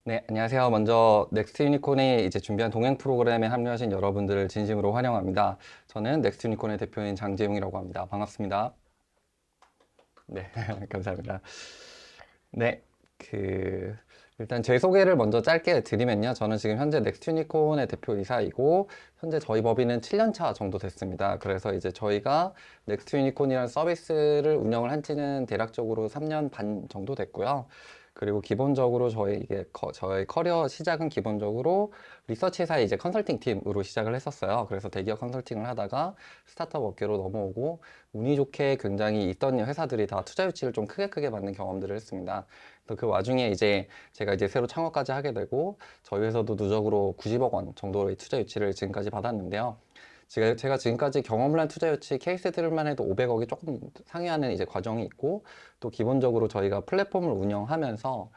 네, 안녕하세요. 먼저 넥스트 유니콘이 이제 준비한 동행 프로그램에 합류하신 여러분들을 진심으로 환영합니다. 저는 넥스트 유니콘의 대표인 장재용이라고 합니다. 반갑습니다. 네, 감사합니다. 네, 그 일단 제 소개를 먼저 짧게 드리면요. 저는 지금 현재 넥스트 유니콘의 대표이사이고 현재 저희 법인은 7년 차 정도 됐습니다. 그래서 이제 저희가 넥스트 유니콘이라는 서비스를 운영을 한 지는 대략적으로 3년 반 정도 됐고요. 그리고 기본적으로 저희 커리어 시작은 기본적으로 리서치 회사의 이제 컨설팅 팀으로 시작을 했었어요. 그래서 대기업 컨설팅을 하다가 스타트업 업계로 넘어오고 운이 좋게 굉장히 있던 회사들이 다 투자 유치를 좀 크게 받는 경험들을 했습니다. 그래서 그 와중에 이제 제가 이제 새로 창업까지 하게 되고 저희 회사도 누적으로 90억 원 정도의 투자 유치를 지금까지 받았는데요. 제가 지금까지 경험을 한 투자 유치 케이스들만 해도 500억이 조금 상회하는 이제 과정이 있고 또 기본적으로 저희가 플랫폼을 운영하면서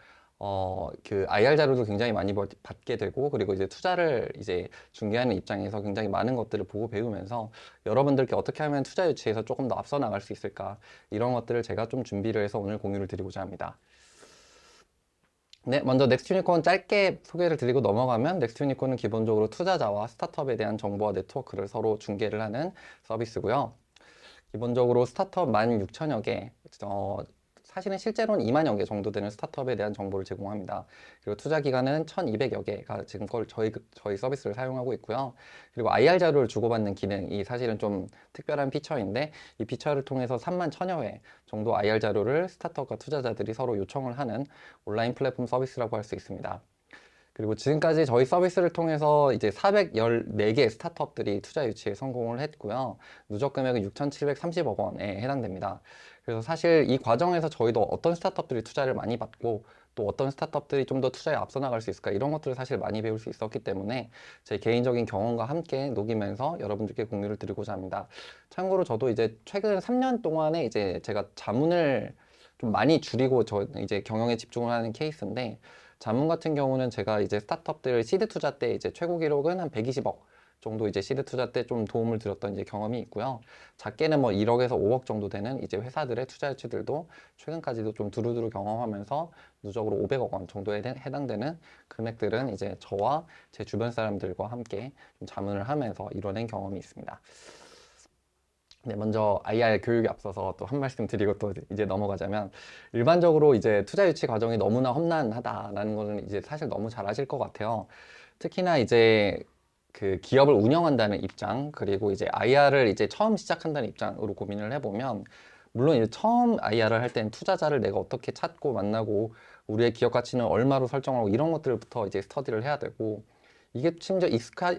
그 IR 자료도 굉장히 많이 받게 되고 그리고 이제 투자를 이제 중개하는 입장에서 굉장히 많은 것들을 보고 배우면서 여러분들께 어떻게 하면 투자 유치에서 조금 더 앞서 나갈 수 있을까 이런 것들을 제가 좀 준비를 해서 오늘 공유를 드리고자 합니다. 네, 먼저 넥스트 유니콘 짧게 소개를 드리고 넘어가면 넥스트 유니콘은 기본적으로 투자자와 스타트업에 대한 정보와 네트워크를 서로 중개를 하는 서비스고요. 기본적으로 스타트업 16,000여 개, 사실은 실제로는 2만여 개 정도 되는 스타트업에 대한 정보를 제공합니다. 그리고 투자 기관은 1,200여 개가 지금 저희 서비스를 사용하고 있고요. 그리고 IR 자료를 주고받는 기능이 사실은 좀 특별한 피처인데 이 피처를 통해서 3만 1,000여 회 정도 IR 자료를 스타트업과 투자자들이 서로 요청을 하는 온라인 플랫폼 서비스라고 할 수 있습니다. 그리고 지금까지 저희 서비스를 통해서 이제 414개 스타트업들이 투자 유치에 성공을 했고요. 누적 금액은 6,730억 원에 해당됩니다. 그래서 사실 이 과정에서 저희도 어떤 스타트업들이 투자를 많이 받고 또 어떤 스타트업들이 좀 더 투자에 앞서 나갈 수 있을까 이런 것들을 사실 많이 배울 수 있었기 때문에 제 개인적인 경험과 함께 녹이면서 여러분들께 공유를 드리고자 합니다. 참고로 저도 이제 최근 3년 동안에 이제 제가 자문을 좀 많이 줄이고 저 이제 경영에 집중을 하는 케이스인데 자문 같은 경우는 제가 이제 스타트업들 시드 투자 때 이제 최고 기록은 한 120억 정도 이제 시드 투자 때 좀 도움을 드렸던 이제 경험이 있고요. 작게는 뭐 1억에서 5억 정도 되는 이제 회사들의 투자 유치들도 최근까지도 좀 두루두루 경험하면서 누적으로 500억 원 정도에 해당되는 금액들은 이제 저와 제 주변 사람들과 함께 좀 자문을 하면서 이뤄낸 경험이 있습니다. 네, 먼저 IR 교육에 앞서서 또 한 말씀 드리고 또 이제 넘어가자면 일반적으로 이제 투자 유치 과정이 너무나 험난하다라는 거는 이제 사실 너무 잘 아실 것 같아요. 특히나 이제 그 기업을 운영한다는 입장 그리고 이제 IR을 이제 처음 시작한다는 입장으로 고민을 해보면 물론 이제 처음 IR을 할 때는 투자자를 내가 어떻게 찾고 만나고 우리의 기업 가치는 얼마로 설정하고 이런 것들부터 이제 스터디를 해야 되고 이게 심지어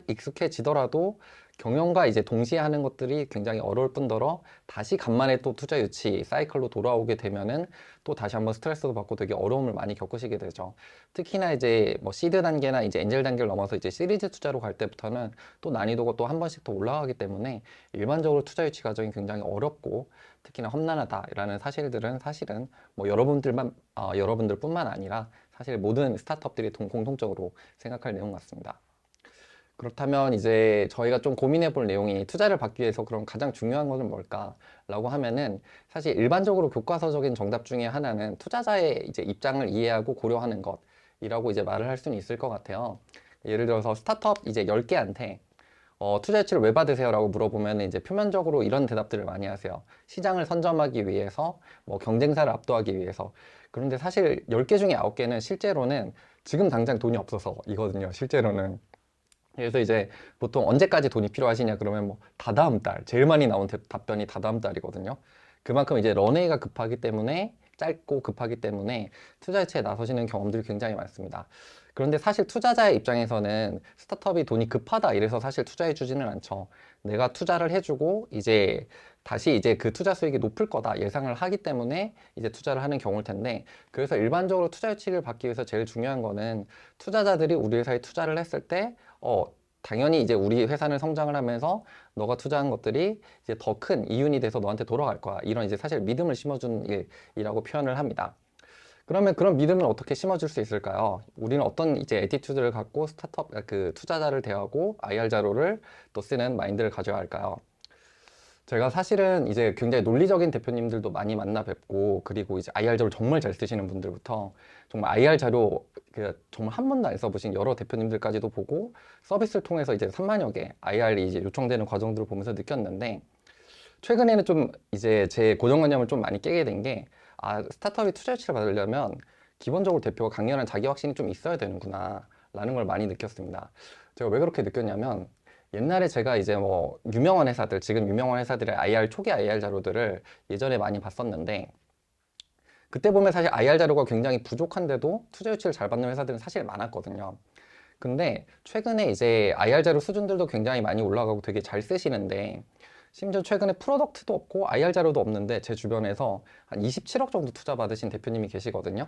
익숙해지더라도 경영과 이제 동시에 하는 것들이 굉장히 어려울 뿐더러 다시 간만에 또 투자 유치 사이클로 돌아오게 되면은 또 다시 한번 스트레스도 받고 되게 어려움을 많이 겪으시게 되죠. 특히나 이제 뭐 시드 단계나 이제 엔젤 단계를 넘어서 이제 시리즈 투자로 갈 때부터는 또 난이도가 또 한 번씩 더 올라가기 때문에 일반적으로 투자 유치 과정이 굉장히 어렵고 특히나 험난하다라는 사실들은 사실은 뭐 여러분들뿐만 아니라 사실 모든 스타트업들이 공통적으로 생각할 내용 같습니다. 그렇다면 이제 저희가 좀 고민해 볼 내용이 투자를 받기 위해서 그럼 가장 중요한 것은 뭘까라고 하면은 사실 일반적으로 교과서적인 정답 중에 하나는 투자자의 이제 입장을 이해하고 고려하는 것이라고 이제 말을 할 수는 있을 것 같아요. 예를 들어서 스타트업 이제 10개한테 투자 유치를 왜 받으세요? 라고 물어보면 이제 표면적으로 이런 대답들을 많이 하세요. 시장을 선점하기 위해서, 뭐 경쟁사를 압도하기 위해서. 그런데 사실 10개 중에 9개는 실제로는 지금 당장 돈이 없어서이거든요. 실제로는. 그래서 이제 보통 언제까지 돈이 필요하시냐 그러면 뭐 다다음 달 제일 많이 나온 답변이 다다음 달이거든요. 그만큼 이제 런웨이가 급하기 때문에 짧고 급하기 때문에 투자 유치에 나서시는 경험들이 굉장히 많습니다. 그런데 사실 투자자의 입장에서는 스타트업이 돈이 급하다 이래서 사실 투자해 주지는 않죠. 내가 투자를 해주고 이제 다시 이제 그 투자 수익이 높을 거다 예상을 하기 때문에 이제 투자를 하는 경우일 텐데 그래서 일반적으로 투자 유치를 받기 위해서 제일 중요한 거는 투자자들이 우리 회사에 투자를 했을 때 당연히 이제 우리 회사는 성장을 하면서 너가 투자한 것들이 이제 더 큰 이윤이 돼서 너한테 돌아갈 거야. 이런 이제 사실 믿음을 심어주는 일이라고 표현을 합니다. 그러면 그런 믿음을 어떻게 심어줄 수 있을까요? 우리는 어떤 이제 애티튜드를 갖고 그 투자자를 대하고 IR 자료를 또 쓰는 마인드를 가져야 할까요? 제가 사실은 이제 굉장히 논리적인 대표님들도 많이 만나 뵙고, 그리고 이제 IR 자료 정말 잘 쓰시는 분들부터 정말 IR 자료 정말 한 번도 안 써보신 여러 대표님들까지도 보고, 서비스를 통해서 이제 3만여 개 IR이 이제 요청되는 과정들을 보면서 느꼈는데, 최근에는 좀 이제 제 고정관념을 좀 많이 깨게 된 게, 스타트업이 투자 유치를 받으려면 기본적으로 대표가 강렬한 자기 확신이 좀 있어야 되는구나 라는 걸 많이 느꼈습니다. 제가 왜 그렇게 느꼈냐면, 옛날에 제가 이제 뭐 유명한 회사들, 지금 유명한 회사들의 IR, 초기 IR 자료들을 예전에 많이 봤었는데, 그때 보면 사실 IR 자료가 굉장히 부족한데도 투자 유치를 잘 받는 회사들은 사실 많았거든요. 근데 최근에 이제 IR 자료 수준들도 굉장히 많이 올라가고 되게 잘 쓰시는데, 심지어 최근에 프로덕트도 없고 IR 자료도 없는데 제 주변에서 한 27억 정도 투자 받으신 대표님이 계시거든요.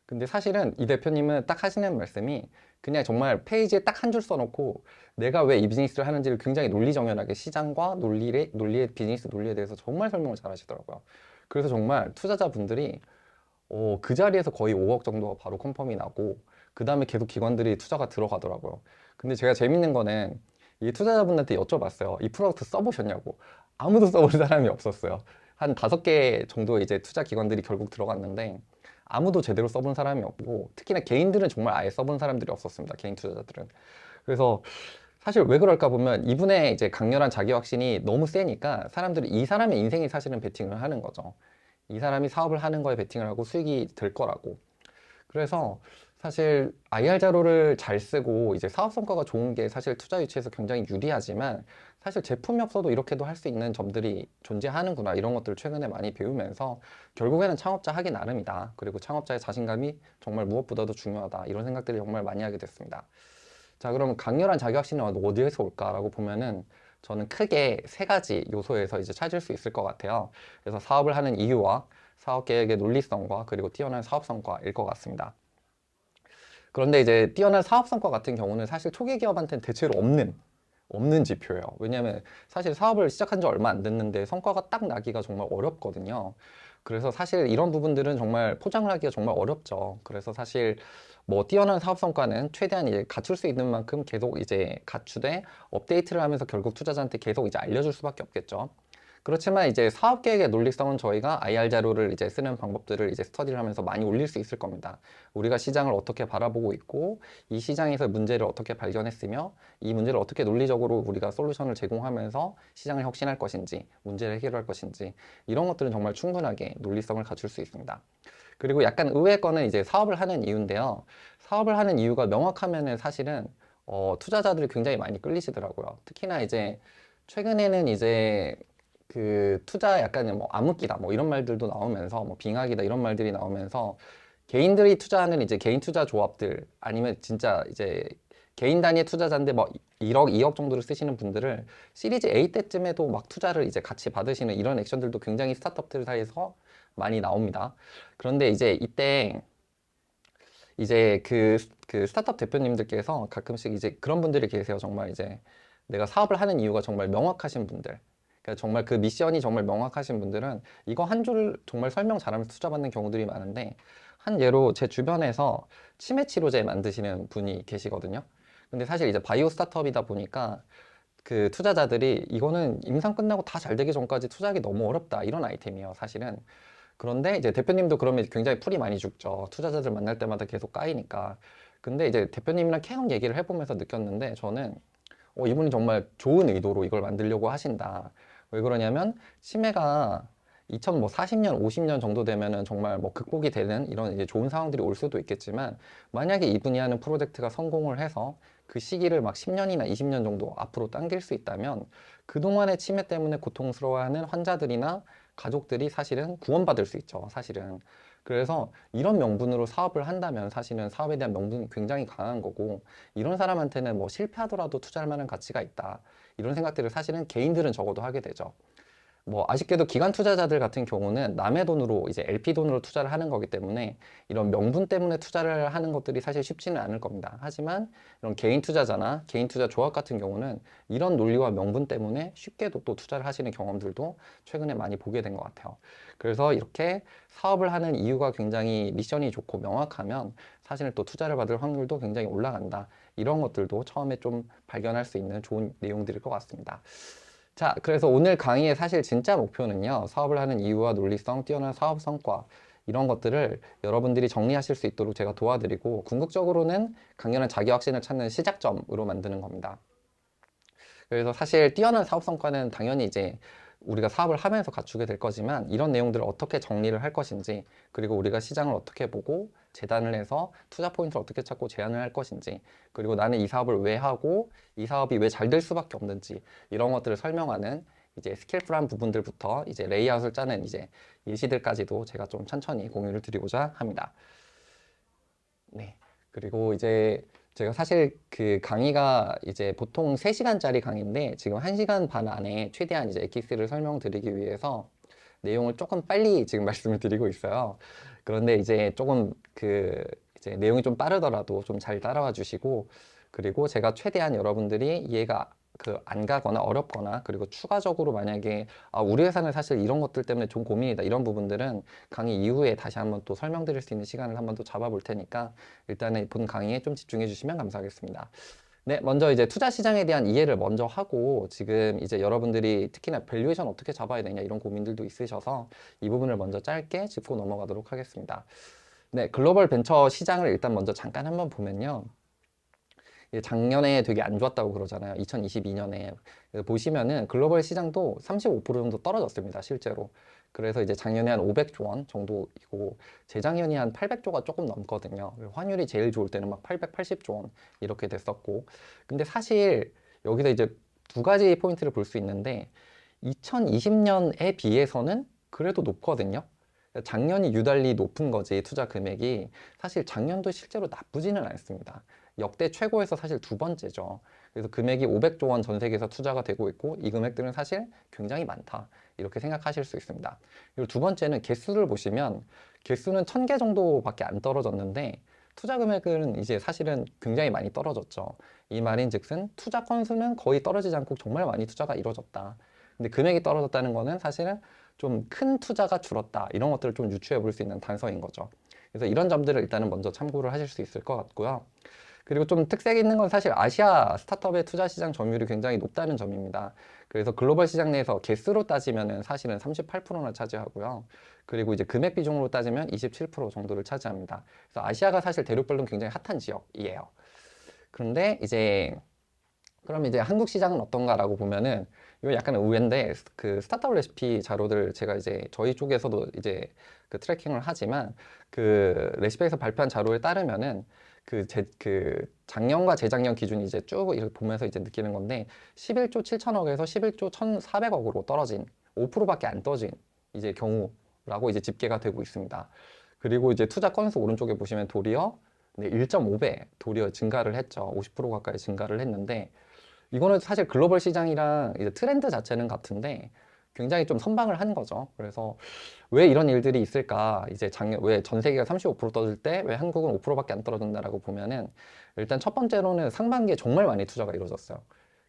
근데 사실은 이 대표님은 딱 하시는 말씀이 그냥 정말 페이지에 딱 한 줄 써놓고 내가 왜 이 비즈니스를 하는지를 굉장히 논리정연하게 시장과 논리의 비즈니스 논리에 대해서 정말 설명을 잘 하시더라고요. 그래서 정말 투자자분들이 그 자리에서 거의 5억 정도가 바로 컨펌이 나고, 그 다음에 계속 기관들이 투자가 들어가더라고요. 근데 제가 재밌는 거는 이 투자자분한테 여쭤봤어요. 이 프로덕트 써보셨냐고. 아무도 써본 사람이 없었어요. 한 5개 정도 이제 투자 기관들이 결국 들어갔는데 아무도 제대로 써본 사람이 없고, 특히나 개인들은 정말 아예 써본 사람들이 없었습니다. 개인 투자자들은. 그래서 사실 왜 그럴까 보면 이분의 이제 강렬한 자기 확신이 너무 세니까 사람들이 이 사람의 인생에 사실은 베팅을 하는 거죠. 이 사람이 사업을 하는 거에 베팅을 하고 수익이 될 거라고. 그래서 사실 IR 자료를 잘 쓰고 이제 사업 성과가 좋은 게 사실 투자 유치에서 굉장히 유리하지만, 사실 제품이 없어도 이렇게도 할 수 있는 점들이 존재하는구나, 이런 것들을 최근에 많이 배우면서 결국에는 창업자 하기 나름이다. 그리고 창업자의 자신감이 정말 무엇보다도 중요하다. 이런 생각들을 정말 많이 하게 됐습니다. 자, 그럼 강렬한 자기 확신이 어디에서 올까라고 보면은 저는 크게 3가지 요소에서 이제 찾을 수 있을 것 같아요. 그래서 사업을 하는 이유와 사업 계획의 논리성과 그리고 뛰어난 사업 성과일 것 같습니다. 그런데 이제 뛰어난 사업 성과 같은 경우는 사실 초기 기업한테는 대체로 없는 지표예요. 왜냐하면 사실 사업을 시작한 지 얼마 안 됐는데 성과가 딱 나기가 정말 어렵거든요. 그래서 사실 이런 부분들은 정말 포장을 하기가 정말 어렵죠. 그래서 사실 뭐 뛰어난 사업 성과는 최대한 이제 갖출 수 있는 만큼 계속 이제 갖추되 업데이트를 하면서 결국 투자자한테 계속 이제 알려줄 수밖에 없겠죠. 그렇지만 이제 사업 계획의 논리성은 저희가 IR 자료를 이제 쓰는 방법들을 이제 스터디를 하면서 많이 올릴 수 있을 겁니다. 우리가 시장을 어떻게 바라보고 있고, 이 시장에서 문제를 어떻게 발견했으며, 이 문제를 어떻게 논리적으로 우리가 솔루션을 제공하면서 시장을 혁신할 것인지, 문제를 해결할 것인지, 이런 것들은 정말 충분하게 논리성을 갖출 수 있습니다. 그리고 약간 의외의 거는 이제 사업을 하는 이유인데요. 사업을 하는 이유가 명확하면은 사실은 투자자들이 굉장히 많이 끌리시더라고요. 특히나 이제 최근에는 이제 그 투자 약간 뭐 암흑기다 뭐 이런 말들도 나오면서, 뭐 빙하기다 이런 말들이 나오면서, 개인들이 투자하는 이제 개인 투자 조합들, 아니면 진짜 이제 개인 단위의 투자자인데 뭐 1억, 2억 정도를 쓰시는 분들을 시리즈 A 때쯤에도 막 투자를 이제 같이 받으시는 이런 액션들도 굉장히 스타트업들 사이에서 많이 나옵니다. 그런데 이제 이때 이제 그 스타트업 대표님들께서 가끔씩 이제 그런 분들이 계세요. 정말 이제 내가 사업을 하는 이유가 정말 명확하신 분들. 그러니까 정말 그 미션이 정말 명확하신 분들은 이거 한 줄 정말 설명 잘하면서 투자받는 경우들이 많은데, 한 예로 제 주변에서 치매 치료제 만드시는 분이 계시거든요. 근데 사실 이제 바이오 스타트업이다 보니까 그 투자자들이 이거는 임상 끝나고 다 잘 되기 전까지 투자하기 너무 어렵다, 이런 아이템이에요, 사실은. 그런데 이제 대표님도 그러면 굉장히 풀이 많이 죽죠. 투자자들 만날 때마다 계속 까이니까. 근데 이제 대표님이랑 계속 얘기를 해보면서 느꼈는데, 저는 이분이 정말 좋은 의도로 이걸 만들려고 하신다. 왜 그러냐면 치매가 2040년, 50년 정도 되면은 정말 뭐 극복이 되는 이런 이제 좋은 상황들이 올 수도 있겠지만, 만약에 이분이 하는 프로젝트가 성공을 해서 그 시기를 막 10년이나 20년 정도 앞으로 당길 수 있다면, 그동안의 치매 때문에 고통스러워하는 환자들이나 가족들이 사실은 구원받을 수 있죠, 사실은. 그래서 이런 명분으로 사업을 한다면 사실은 사업에 대한 명분이 굉장히 강한 거고, 이런 사람한테는 뭐 실패하더라도 투자할 만한 가치가 있다, 이런 생각들을 사실은 개인들은 적어도 하게 되죠. 뭐 아쉽게도 기관 투자자들 같은 경우는 남의 돈으로 이제 LP 돈으로 투자를 하는 거기 때문에 이런 명분 때문에 투자를 하는 것들이 사실 쉽지는 않을 겁니다. 하지만 이런 개인 투자자나 개인 투자 조합 같은 경우는 이런 논리와 명분 때문에 쉽게도 또 투자를 하시는 경험들도 최근에 많이 보게 된 것 같아요. 그래서 이렇게 사업을 하는 이유가 굉장히 미션이 좋고 명확하면 사실 또 투자를 받을 확률도 굉장히 올라간다. 이런 것들도 처음에 좀 발견할 수 있는 좋은 내용들일 것 같습니다. 자, 그래서 오늘 강의의 사실 진짜 목표는요, 사업을 하는 이유와 논리성, 뛰어난 사업 성과, 이런 것들을 여러분들이 정리하실 수 있도록 제가 도와드리고, 궁극적으로는 강렬한 자기 확신을 찾는 시작점으로 만드는 겁니다. 그래서 사실 뛰어난 사업 성과는 당연히 이제 우리가 사업을 하면서 갖추게 될 거지만, 이런 내용들을 어떻게 정리를 할 것인지, 그리고 우리가 시장을 어떻게 보고 재단을 해서 투자 포인트를 어떻게 찾고 제안을 할 것인지, 그리고 나는 이 사업을 왜 하고 이 사업이 왜 잘 될 수밖에 없는지, 이런 것들을 설명하는 이제 스킬풀한 부분들부터 이제 레이아웃을 짜는 이제 예시들까지도 제가 좀 천천히 공유를 드리고자 합니다. 네. 그리고 이제 제가 사실 그 강의가 이제 보통 3시간짜리 강의인데, 지금 1시간 반 안에 최대한 이제 엑기스를 설명드리기 위해서 내용을 조금 빨리 지금 말씀을 드리고 있어요. 그런데 이제 조금 그 이제 내용이 좀 빠르더라도 좀 잘 따라와 주시고, 그리고 제가 최대한 여러분들이 이해가 안 가거나 어렵거나, 그리고 추가적으로 만약에 우리 회사는 사실 이런 것들 때문에 좀 고민이다, 이런 부분들은 강의 이후에 다시 한번 또 설명드릴 수 있는 시간을 한번 또 잡아볼 테니까 일단은 본 강의에 좀 집중해 주시면 감사하겠습니다. 네, 먼저 이제 투자 시장에 대한 이해를 먼저 하고, 지금 이제 여러분들이 특히나 밸류에이션 어떻게 잡아야 되냐 이런 고민들도 있으셔서 이 부분을 먼저 짧게 짚고 넘어가도록 하겠습니다. 네, 글로벌 벤처 시장을 일단 먼저 잠깐 한번 보면요. 작년에 되게 안 좋았다고 그러잖아요. 2022년에. 그래서 보시면은 글로벌 시장도 35% 정도 떨어졌습니다, 실제로. 그래서 이제 작년에 한 500조 원 정도이고, 재작년이 한 800조가 조금 넘거든요. 환율이 제일 좋을 때는 막 880조 원 이렇게 됐었고. 근데 사실 여기서 이제 두 가지 포인트를 볼 수 있는데, 2020년에 비해서는 그래도 높거든요. 작년이 유달리 높은 거지, 투자 금액이. 사실 작년도 실제로 나쁘지는 않습니다. 역대 최고에서 사실 두 번째죠. 그래서 금액이 500조 원 전 세계에서 투자가 되고 있고, 이 금액들은 사실 굉장히 많다, 이렇게 생각하실 수 있습니다. 그리고 두 번째는 개수를 보시면, 개수는 1000개 정도밖에 안 떨어졌는데 투자 금액은 이제 사실은 굉장히 많이 떨어졌죠. 이 말인즉슨 투자 건수는 거의 떨어지지 않고 정말 많이 투자가 이루어졌다. 근데 금액이 떨어졌다는 거는 사실은 좀 큰 투자가 줄었다, 이런 것들을 좀 유추해 볼 수 있는 단서인 거죠. 그래서 이런 점들을 일단은 먼저 참고를 하실 수 있을 것 같고요. 그리고 좀 특색 있는 건 사실 아시아 스타트업의 투자 시장 점유율이 굉장히 높다는 점입니다. 그래서 글로벌 시장 내에서 개수로 따지면은 사실은 38%나 차지하고요. 그리고 이제 금액 비중으로 따지면 27% 정도를 차지합니다. 그래서 아시아가 사실 대륙별로 굉장히 핫한 지역이에요. 그런데 이제 그럼 이제 한국 시장은 어떤가라고 보면은, 이거 약간 의외인데, 그 스타트업 레시피 자료들 제가 이제 저희 쪽에서도 이제 그 트래킹을 하지만, 그 레시피에서 발표한 자료에 따르면은 그 작년과 재작년 기준이 이제 쭉 이렇게 보면서 이제 느끼는 건데, 11조 7천억에서 11조 1,400억으로 떨어진, 5%밖에 안 떨어진 이제 경우라고 이제 집계가 되고 있습니다. 그리고 이제 투자 건수 오른쪽에 보시면 도리어 1.5배 도리어 증가를 했죠. 50% 가까이 증가를 했는데, 이거는 사실 글로벌 시장이랑 이제 트렌드 자체는 같은데 굉장히 좀 선방을 한 거죠. 그래서 왜 이런 일들이 있을까? 이제 작년 왜 전 세계가 35% 떨어질 때 왜 한국은 5%밖에 안 떨어진다라고 보면은, 일단 첫 번째로는 상반기에 정말 많이 투자가 이루어졌어요.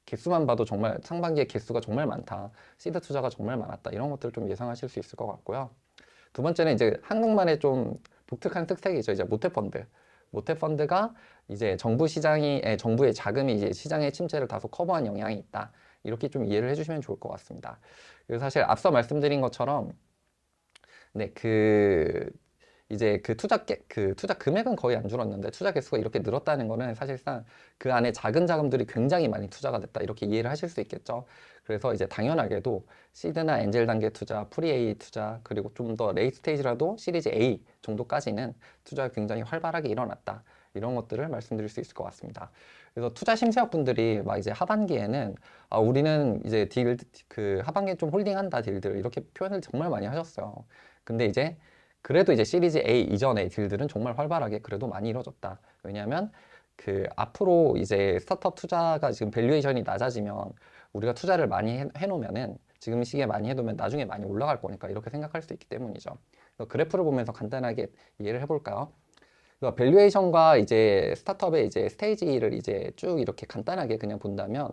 개수만 봐도 정말 상반기에 개수가 정말 많다, 시드 투자가 정말 많았다, 이런 것들을 좀 예상하실 수 있을 것 같고요. 두 번째는 이제 한국만의 좀 독특한 특색이죠. 이제 모태펀드. 모태펀드가 이제 정부의 자금이 이제 시장의 침체를 다소 커버한 영향이 있다, 이렇게 좀 이해를 해주시면 좋을 것 같습니다. 그래서 사실 앞서 말씀드린 것처럼, 네, 이제 그 투자 금액은 거의 안 줄었는데 투자 개수가 이렇게 늘었다는 거는 사실상 그 안에 작은 자금들이 굉장히 많이 투자가 됐다, 이렇게 이해를 하실 수 있겠죠. 그래서 이제 당연하게도 시드나 엔젤 단계 투자, 프리-A 투자, 그리고 좀 더 레이트 스테이지라도 시리즈 A 정도까지는 투자가 굉장히 활발하게 일어났다, 이런 것들을 말씀드릴 수 있을 것 같습니다. 그래서 투자 심사역 분들이 막 이제 하반기에는 우리는 이제 하반기에 좀 홀딩한다 딜들, 이렇게 표현을 정말 많이 하셨어요. 근데 이제 그래도 이제 시리즈 A 이전의 딜들은 정말 활발하게 그래도 많이 이루어졌다. 왜냐하면 그 앞으로 이제 스타트업 투자가 지금 밸류에이션이 낮아지면, 우리가 투자를 많이 해놓으면은, 지금 시기에 많이 해두면 나중에 많이 올라갈 거니까, 이렇게 생각할 수 있기 때문이죠. 그래서 그래프를 보면서 간단하게 이해를 해볼까요? 그러니까 밸류에이션과 이제 스타트업의 이제 스테이지를 이제 쭉 이렇게 간단하게 그냥 본다면,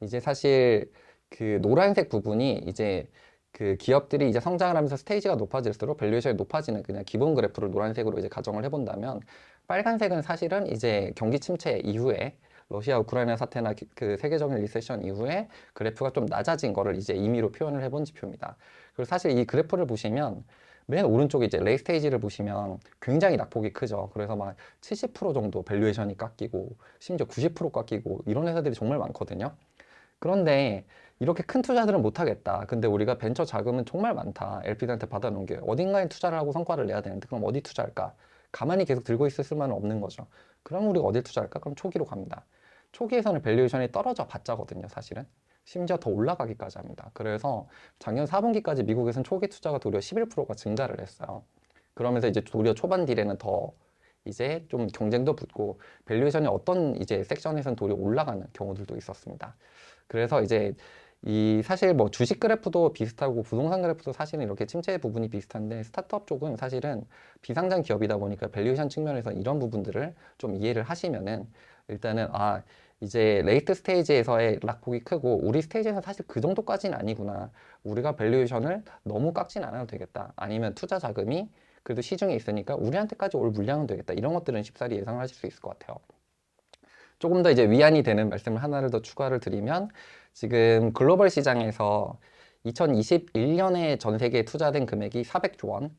이제 사실 그 노란색 부분이 이제 그 기업들이 이제 성장을 하면서 스테이지가 높아질수록 밸류에이션이 높아지는 그냥 기본 그래프를 노란색으로 이제 가정을 해본다면, 빨간색은 사실은 이제 경기 침체 이후에 러시아 우크라이나 사태나 그 세계적인 리세션 이후에 그래프가 좀 낮아진 거를 이제 임의로 표현을 해본 지표입니다. 그리고 사실 이 그래프를 보시면 맨 오른쪽에 이제 레이 스테이지를 보시면 굉장히 낙폭이 크죠. 그래서 막 70% 정도 밸류에이션이 깎이고 심지어 90% 깎이고 이런 회사들이 정말 많거든요. 그런데 이렇게 큰 투자들은 못하겠다. 근데 우리가 벤처 자금은 정말 많다. LP들한테 받아놓은 게 어딘가에 투자를 하고 성과를 내야 되는데 그럼 어디 투자할까? 가만히 계속 들고 있을 수만은 없는 거죠. 그럼 우리가 어디 투자할까? 그럼 초기로 갑니다. 초기에서는 밸류에이션이 떨어져 봤자거든요, 사실은. 심지어 더 올라가기까지 합니다. 그래서 작년 4분기까지 미국에서는 초기 투자가 도리어 11%가 증가를 했어요. 그러면서 이제 도리어 초반 딜에는 더 이제 좀 경쟁도 붙고 밸류에이션이 어떤 이제 섹션에서는 도리어 올라가는 경우들도 있었습니다. 그래서 이제 이 사실 뭐 주식 그래프도 비슷하고 부동산 그래프도 사실은 이렇게 침체 부분이 비슷한데 스타트업 쪽은 사실은 비상장 기업이다 보니까 밸류에이션 측면에서 이런 부분들을 좀 이해를 하시면은 일단은 이제 레이트 스테이지에서의 낙폭이 크고 우리 스테이지에서 사실 그 정도까지는 아니구나. 우리가 밸류에이션을 너무 깎진 않아도 되겠다. 아니면 투자 자금이 그래도 시중에 있으니까 우리한테까지 올 물량은 되겠다. 이런 것들은 쉽사리 예상을 하실 수 있을 것 같아요. 조금 더 이제 위안이 되는 말씀을 하나를 더 추가를 드리면 지금 글로벌 시장에서 2021년에 전 세계에 투자된 금액이 400조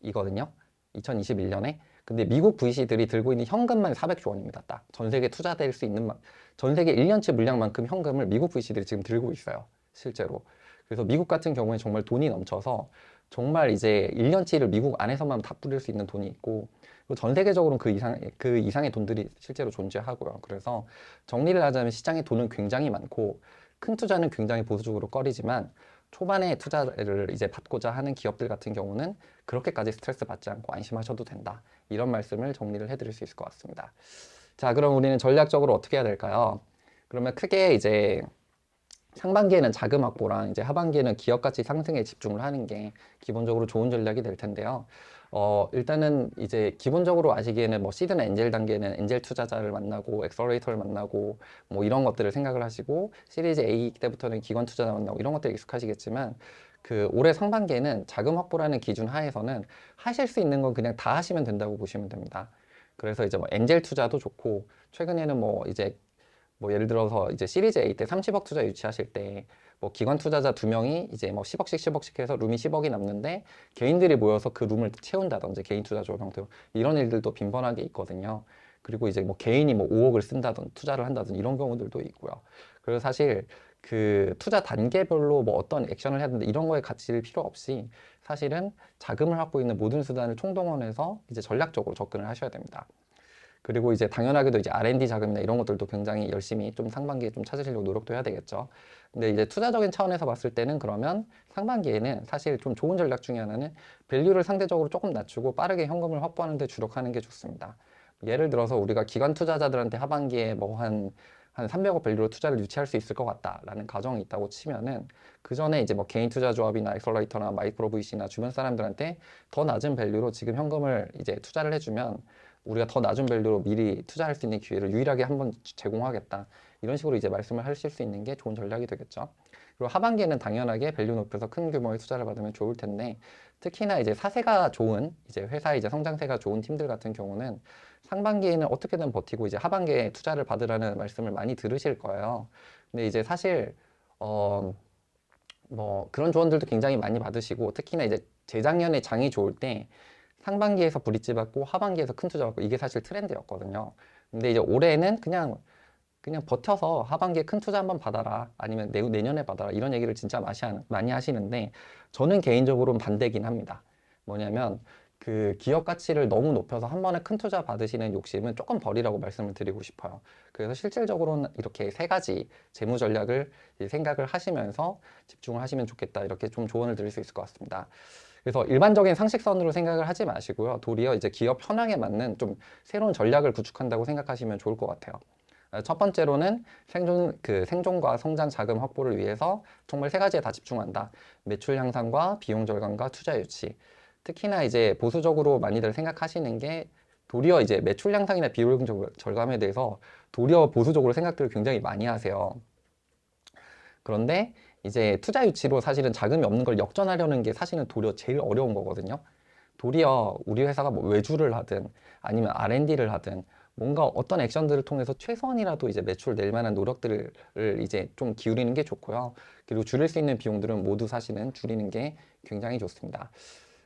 원이거든요. 2021년에. 근데 미국 VC들이 들고 있는 현금만 400조 원입니다. 딱 전 세계에 투자될 수 있는 전 세계 1년치 물량만큼 현금을 미국 VC들이 지금 들고 있어요. 실제로. 그래서 미국 같은 경우에 정말 돈이 넘쳐서 정말 이제 1년치를 미국 안에서만 다 뿌릴 수 있는 돈이 있고 전 세계적으로는 그 이상의 돈들이 실제로 존재하고요. 그래서 정리를 하자면 시장에 돈은 굉장히 많고 큰 투자는 굉장히 보수적으로 꺼리지만 초반에 투자를 이제 받고자 하는 기업들 같은 경우는 그렇게까지 스트레스 받지 않고 안심하셔도 된다. 이런 말씀을 정리를 해드릴 수 있을 것 같습니다. 자, 그럼 우리는 전략적으로 어떻게 해야 될까요? 그러면 크게 이제 상반기에는 자금 확보랑 이제 하반기에는 기업 가치 상승에 집중을 하는 게 기본적으로 좋은 전략이 될 텐데요. 일단은 이제 기본적으로 아시기에는 뭐 시드나 엔젤 단계는 엔젤 투자자를 만나고 엑셀러레이터를 만나고 뭐 이런 것들을 생각을 하시고 시리즈 A 때부터는 기관 투자자 만나고 이런 것들 익숙하시겠지만 그 올해 상반기에는 자금 확보라는 기준 하에서는 하실 수 있는 건 그냥 다 하시면 된다고 보시면 됩니다. 그래서 이제 뭐 엔젤 투자도 좋고 최근에는 뭐 이제 뭐 예를 들어서 이제 시리즈 A 때 30억 투자 유치하실 때 뭐 기관 투자자 2명이 이제 뭐 10억씩 해서 룸이 10억이 남는데 개인들이 모여서 그 룸을 채운다든지 개인 투자조 형태로 이런 일들도 빈번하게 있거든요. 그리고 이제 뭐 개인이 뭐 5억을 쓴다든 투자를 한다든 이런 경우들도 있고요. 그래서 사실 그 투자 단계별로 뭐 어떤 액션을 해야 되는데 이런 거에 갇힐 필요 없이 사실은 자금을 갖고 있는 모든 수단을 총동원해서 이제 전략적으로 접근을 하셔야 됩니다. 그리고 이제 당연하게도 이제 R&D 자금이나 이런 것들도 굉장히 열심히 좀 상반기에 좀 찾으시려고 노력도 해야 되겠죠. 근데 이제 투자적인 차원에서 봤을 때는 그러면 상반기에는 사실 좀 좋은 전략 중에 하나는 밸류를 상대적으로 조금 낮추고 빠르게 현금을 확보하는 데 주력하는 게 좋습니다. 예를 들어서 우리가 기관 투자자들한테 하반기에 뭐 한 300억 밸류로 투자를 유치할 수 있을 것 같다라는 가정이 있다고 치면은 그 전에 이제 뭐 개인 투자 조합이나 엑셀러레이터나 마이크로 VC나 주변 사람들한테 더 낮은 밸류로 지금 현금을 이제 투자를 해주면 우리가 더 낮은 밸류로 미리 투자할 수 있는 기회를 유일하게 한번 제공하겠다. 이런 식으로 이제 말씀을 하실 수 있는 게 좋은 전략이 되겠죠. 그리고 하반기에는 당연하게 밸류 높여서 큰 규모의 투자를 받으면 좋을 텐데 특히나 이제 사세가 좋은 이제 회사 이제 성장세가 좋은 팀들 같은 경우는 상반기에는 어떻게든 버티고 이제 하반기에 투자를 받으라는 말씀을 많이 들으실 거예요. 근데 이제 사실 뭐 그런 조언들도 굉장히 많이 받으시고 특히나 이제 재작년에 장이 좋을 때 상반기에서 브릿지 받고 하반기에서 큰 투자 받고 이게 사실 트렌드였거든요. 근데 이제 올해는 그냥 버텨서 하반기에 큰 투자 한번 받아라 아니면 내년에 받아라 이런 얘기를 진짜 많이 하시는데 저는 개인적으로는 반대긴 합니다. 뭐냐면 그 기업 가치를 너무 높여서 한 번에 큰 투자 받으시는 욕심은 조금 버리라고 말씀을 드리고 싶어요. 그래서 실질적으로는 이렇게 세 가지 재무 전략을 생각을 하시면서 집중을 하시면 좋겠다 이렇게 좀 조언을 드릴 수 있을 것 같습니다. 그래서 일반적인 상식선으로 생각을 하지 마시고요. 도리어 이제 기업 현황에 맞는 좀 새로운 전략을 구축한다고 생각하시면 좋을 것 같아요. 첫 번째로는 생존과 성장 자금 확보를 위해서 정말 세 가지에 다 집중한다. 매출 향상과 비용 절감과 투자 유치. 특히나 이제 보수적으로 많이들 생각하시는 게 도리어 이제 매출 향상이나 비용 절감에 대해서 도리어 보수적으로 생각들을 굉장히 많이 하세요. 그런데 이제 투자 유치로 사실은 자금이 없는 걸 역전하려는 게 사실은 도리어 제일 어려운 거거든요. 도리어 우리 회사가 뭐 외주를 하든 아니면 R&D를 하든 뭔가 어떤 액션들을 통해서 최소한이라도 이제 매출 낼 만한 노력들을 이제 좀 기울이는 게 좋고요. 그리고 줄일 수 있는 비용들은 모두 사실은 줄이는 게 굉장히 좋습니다.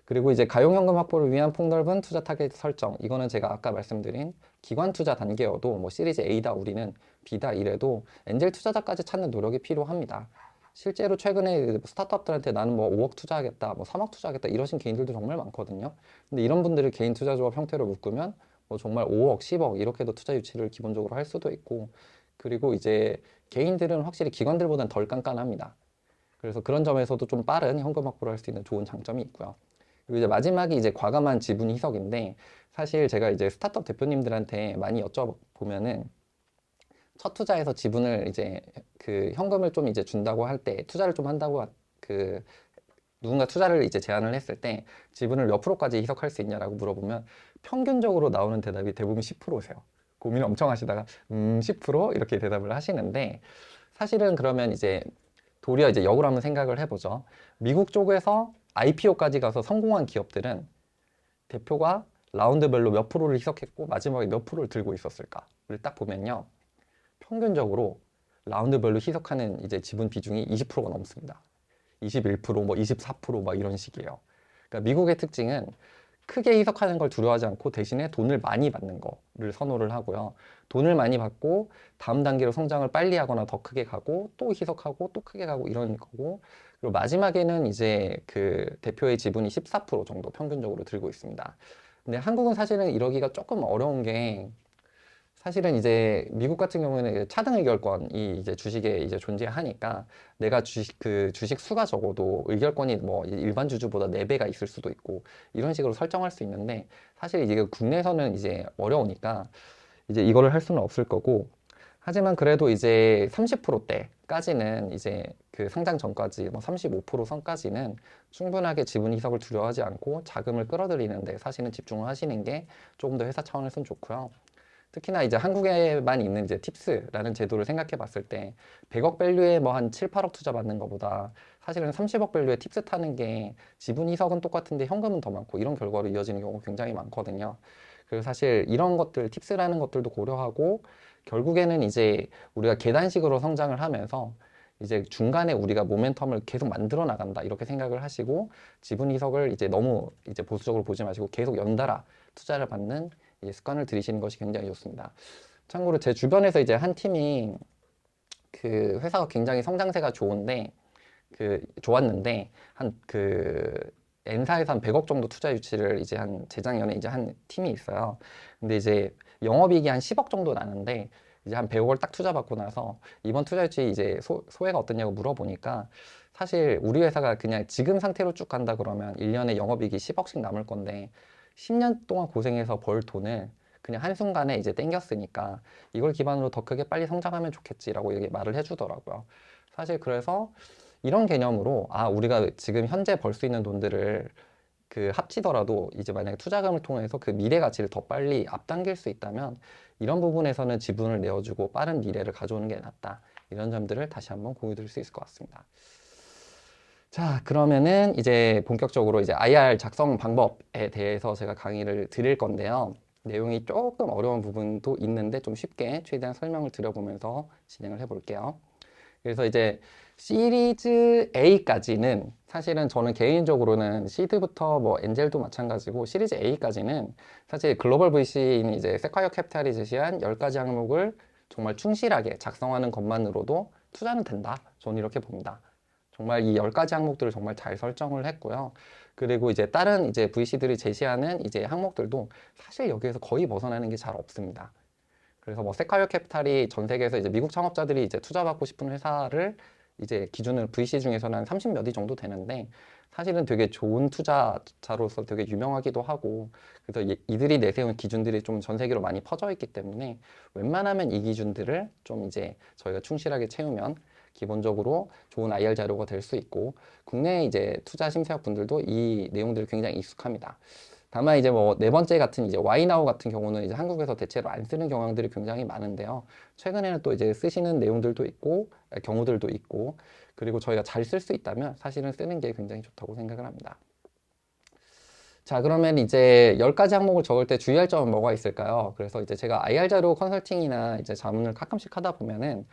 그리고 이제 가용현금 확보를 위한 폭넓은 투자 타겟 설정. 이거는 제가 아까 말씀드린 기관 투자 단계여도 뭐 시리즈 A다 우리는 B다 이래도 엔젤 투자자까지 찾는 노력이 필요합니다. 실제로 최근에 스타트업들한테 나는 뭐 5억 투자하겠다, 뭐 3억 투자하겠다 이러신 개인들도 정말 많거든요. 근데 이런 분들을 개인 투자 조합 형태로 묶으면 뭐 정말 5억, 10억 이렇게도 투자 유치를 기본적으로 할 수도 있고, 그리고 이제 개인들은 확실히 기관들보다는 덜 깐깐합니다. 그래서 그런 점에서도 좀 빠른 현금 확보를 할 수 있는 좋은 장점이 있고요. 그리고 이제 마지막이 이제 과감한 지분 희석인데, 사실 제가 이제 스타트업 대표님들한테 많이 여쭤보면은 첫 투자에서 지분을 이제 그 현금을 좀 이제 준다고 할 때, 투자를 좀 한다고 그 누군가 투자를 이제 제안을 했을 때 지분을 몇 프로까지 희석할 수 있냐라고 물어보면 평균적으로 나오는 대답이 대부분 10%세요. 고민을 엄청 하시다가 10% 이렇게 대답을 하시는데, 사실은 그러면 이제 도리어 이제 역으로 한번 생각을 해보죠. 미국 쪽에서 IPO까지 가서 성공한 기업들은 대표가 라운드별로 몇 프로를 희석했고 마지막에 몇 프로를 들고 있었을까를 딱 보면요. 평균적으로 라운드별로 희석하는 이제 지분 비중이 20%가 넘습니다. 21%, 뭐 24%막 이런 식이에요. 그러니까 미국의 특징은 크게 희석하는 걸 두려워하지 않고 대신에 돈을 많이 받는 거를 선호를 하고요. 돈을 많이 받고 다음 단계로 성장을 빨리 하거나 더 크게 가고 또 희석하고 또 크게 가고 이런 거고, 그리고 마지막에는 이제 그 대표의 지분이 14% 정도 평균적으로 들고 있습니다. 근데 한국은 사실은 이러기가 조금 어려운 게, 사실은 이제 미국 같은 경우에는 이제 차등 의결권이 이제 주식에 이제 존재하니까 내가 주식 수가 적어도 의결권이 뭐 일반 주주보다 4배가 있을 수도 있고 이런 식으로 설정할 수 있는데, 사실 이게 국내에서는 이제 어려우니까 이제 이거를 할 수는 없을 거고, 하지만 그래도 이제 30%대까지는 이제 그 상장 전까지 뭐 35% 선까지는 충분하게 지분 희석을 두려워하지 않고 자금을 끌어들이는데 사실은 집중을 하시는 게 조금 더 회사 차원에서는 좋고요. 특히나 이제 한국에만 있는 이제 팁스라는 제도를 생각해 봤을 때 100억 밸류에 뭐 한 7, 8억 투자 받는 것보다 사실은 30억 밸류에 팁스 타는 게 지분 이석은 똑같은데 현금은 더 많고 이런 결과로 이어지는 경우가 굉장히 많거든요. 그래서 사실 이런 것들, 팁스라는 것들도 고려하고 결국에는 이제 우리가 계단식으로 성장을 하면서 이제 중간에 우리가 모멘텀을 계속 만들어 나간다 이렇게 생각을 하시고, 지분 이석을 이제 너무 이제 보수적으로 보지 마시고 계속 연달아 투자를 받는 습관을 들이시는 것이 굉장히 좋습니다. 참고로 제 주변에서 이제 한 팀이 그 회사가 굉장히 성장세가 좋았는데 한 그 N사에서 한 100억 정도 투자 유치를 이제 한 재작년에 이제 한 팀이 있어요. 근데 이제 영업이익이 한 10억 정도 나는데 이제 한 100억을 딱 투자받고 나서 이번 투자 유치 이제 소회가 어떻냐고 물어보니까, 사실 우리 회사가 그냥 지금 상태로 쭉 간다 그러면 1년에 영업이익이 10억씩 남을 건데 10년 동안 고생해서 벌 돈을 그냥 한순간에 이제 땡겼으니까 이걸 기반으로 더 크게 빨리 성장하면 좋겠지라고 이렇게 말을 해주더라고요. 사실 그래서 이런 개념으로 우리가 지금 현재 벌 수 있는 돈들을 그 합치더라도 이제 만약에 투자금을 통해서 그 미래 가치를 더 빨리 앞당길 수 있다면 이런 부분에서는 지분을 내어주고 빠른 미래를 가져오는 게 낫다. 이런 점들을 다시 한번 공유 드릴 수 있을 것 같습니다. 자, 그러면은 이제 본격적으로 이제 IR 작성 방법에 대해서 제가 강의를 드릴 건데요. 내용이 조금 어려운 부분도 있는데 좀 쉽게 최대한 설명을 드려보면서 진행을 해볼게요. 그래서 이제 시리즈 A까지는 사실은 저는 개인적으로는 시드부터 뭐 엔젤도 마찬가지고 시리즈 A까지는 사실 글로벌 VC인 이제 세콰이어 캐피탈이 제시한 10가지 항목을 정말 충실하게 작성하는 것만으로도 투자는 된다. 저는 이렇게 봅니다. 정말 이 10가지 항목들을 정말 잘 설정을 했고요. 그리고 이제 다른 이제 VC들이 제시하는 이제 항목들도 사실 여기에서 거의 벗어나는 게 잘 없습니다. 그래서 뭐 세콰이어 캐피탈이 전 세계에서 이제 미국 창업자들이 이제 투자받고 싶은 회사를 이제 기준을 VC 중에서는 한 30 몇 위 정도 되는데, 사실은 되게 좋은 투자자로서 되게 유명하기도 하고, 그래서 이들이 내세운 기준들이 좀 전 세계로 많이 퍼져 있기 때문에 웬만하면 이 기준들을 좀 이제 저희가 충실하게 채우면 기본적으로 좋은 IR 자료가 될 수 있고, 국내 이제 투자 심사학 분들도 이 내용들이 굉장히 익숙합니다. 다만 이제 뭐 네 번째 같은 이제 와이나우 같은 경우는 이제 한국에서 대체로 안 쓰는 경향들이 굉장히 많은데요. 최근에는 또 이제 쓰시는 내용들도 있고 경우들도 있고, 그리고 저희가 잘 쓸 수 있다면 사실은 쓰는 게 굉장히 좋다고 생각을 합니다. 자, 그러면 이제 10가지 항목을 적을 때 주의할 점은 뭐가 있을까요? 그래서 이제 제가 IR 자료 컨설팅이나 이제 자문을 가끔씩 하다 보면은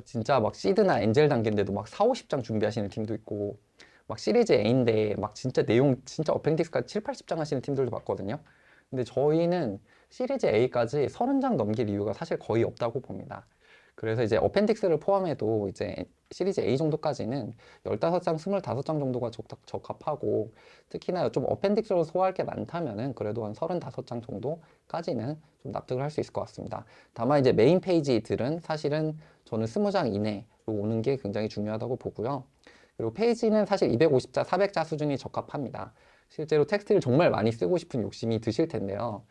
진짜 막 시드나 엔젤 단계인데도 막 4, 50장 준비하시는 팀도 있고 막 시리즈 A인데 막 진짜 내용 진짜 어펜딕스까지 7, 80장 하시는 팀들도 봤거든요. 근데 저희는 시리즈 A까지 30장 넘길 이유가 사실 거의 없다고 봅니다. 그래서 이제 어펜딕스를 포함해도 이제 시리즈 A 정도까지는 15장, 25장 정도가 적합하고 특히나 좀 어펜딕스로 소화할 게 많다면은 그래도 한 35장 정도까지는 좀 납득을 할 수 있을 것 같습니다. 다만 이제 메인 페이지들은 사실은 저는 20장 이내로 오는 게 굉장히 중요하다고 보고요. 그리고 페이지는 사실 250자, 400자 수준이 적합합니다. 실제로 텍스트를 정말 많이 쓰고 싶은 욕심이 드실 텐데요.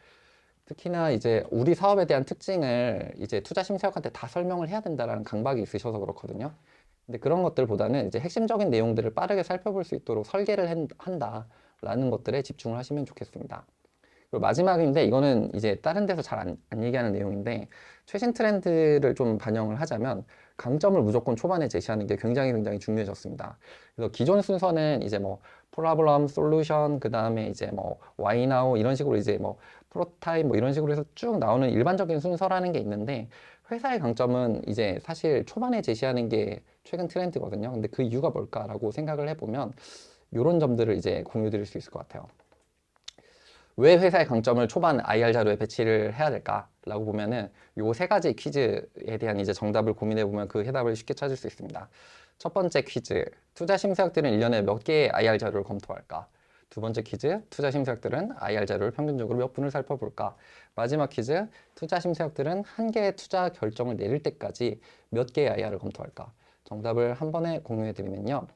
특히나 이제 우리 사업에 대한 특징을 이제 투자 심사역한테 다 설명을 해야 된다라는 강박이 있으셔서 그렇거든요. 근데 그런 것들보다는 이제 핵심적인 내용들을 빠르게 살펴볼 수 있도록 설계를 한다라는 것들에 집중을 하시면 좋겠습니다. 그리고 마지막인데 이거는 이제 다른 데서 잘 안 얘기하는 내용인데 최신 트렌드를 좀 반영을 하자면 강점을 무조건 초반에 제시하는 게 굉장히 중요해졌습니다. 그래서 기존 순서는 이제 뭐 프로블럼, 솔루션, 그 다음에 이제 뭐 why now 이런 식으로 이제 뭐 프로타입 뭐 이런 식으로 해서 쭉 나오는 일반적인 순서라는 게 있는데 회사의 강점은 이제 사실 초반에 제시하는 게 최근 트렌드거든요. 근데 그 이유가 뭘까라고 생각을 해보면 이런 점들을 이제 공유 드릴 수 있을 것 같아요. 왜 회사의 강점을 초반 IR 자료에 배치를 해야 될까라고 보면은 요 세 가지 퀴즈에 대한 이제 정답을 고민해 보면 그 해답을 쉽게 찾을 수 있습니다. 첫 번째 퀴즈, 투자 심사역들은 1년에 몇 개의 IR 자료를 검토할까? 두 번째 퀴즈, 투자 심사역들은 IR 자료를 평균적으로 몇 분을 살펴볼까? 마지막 퀴즈, 투자 심사역들은 한 개의 투자 결정을 내릴 때까지 몇 개의 IR을 검토할까? 정답을 한 번에 공유해 드리면요.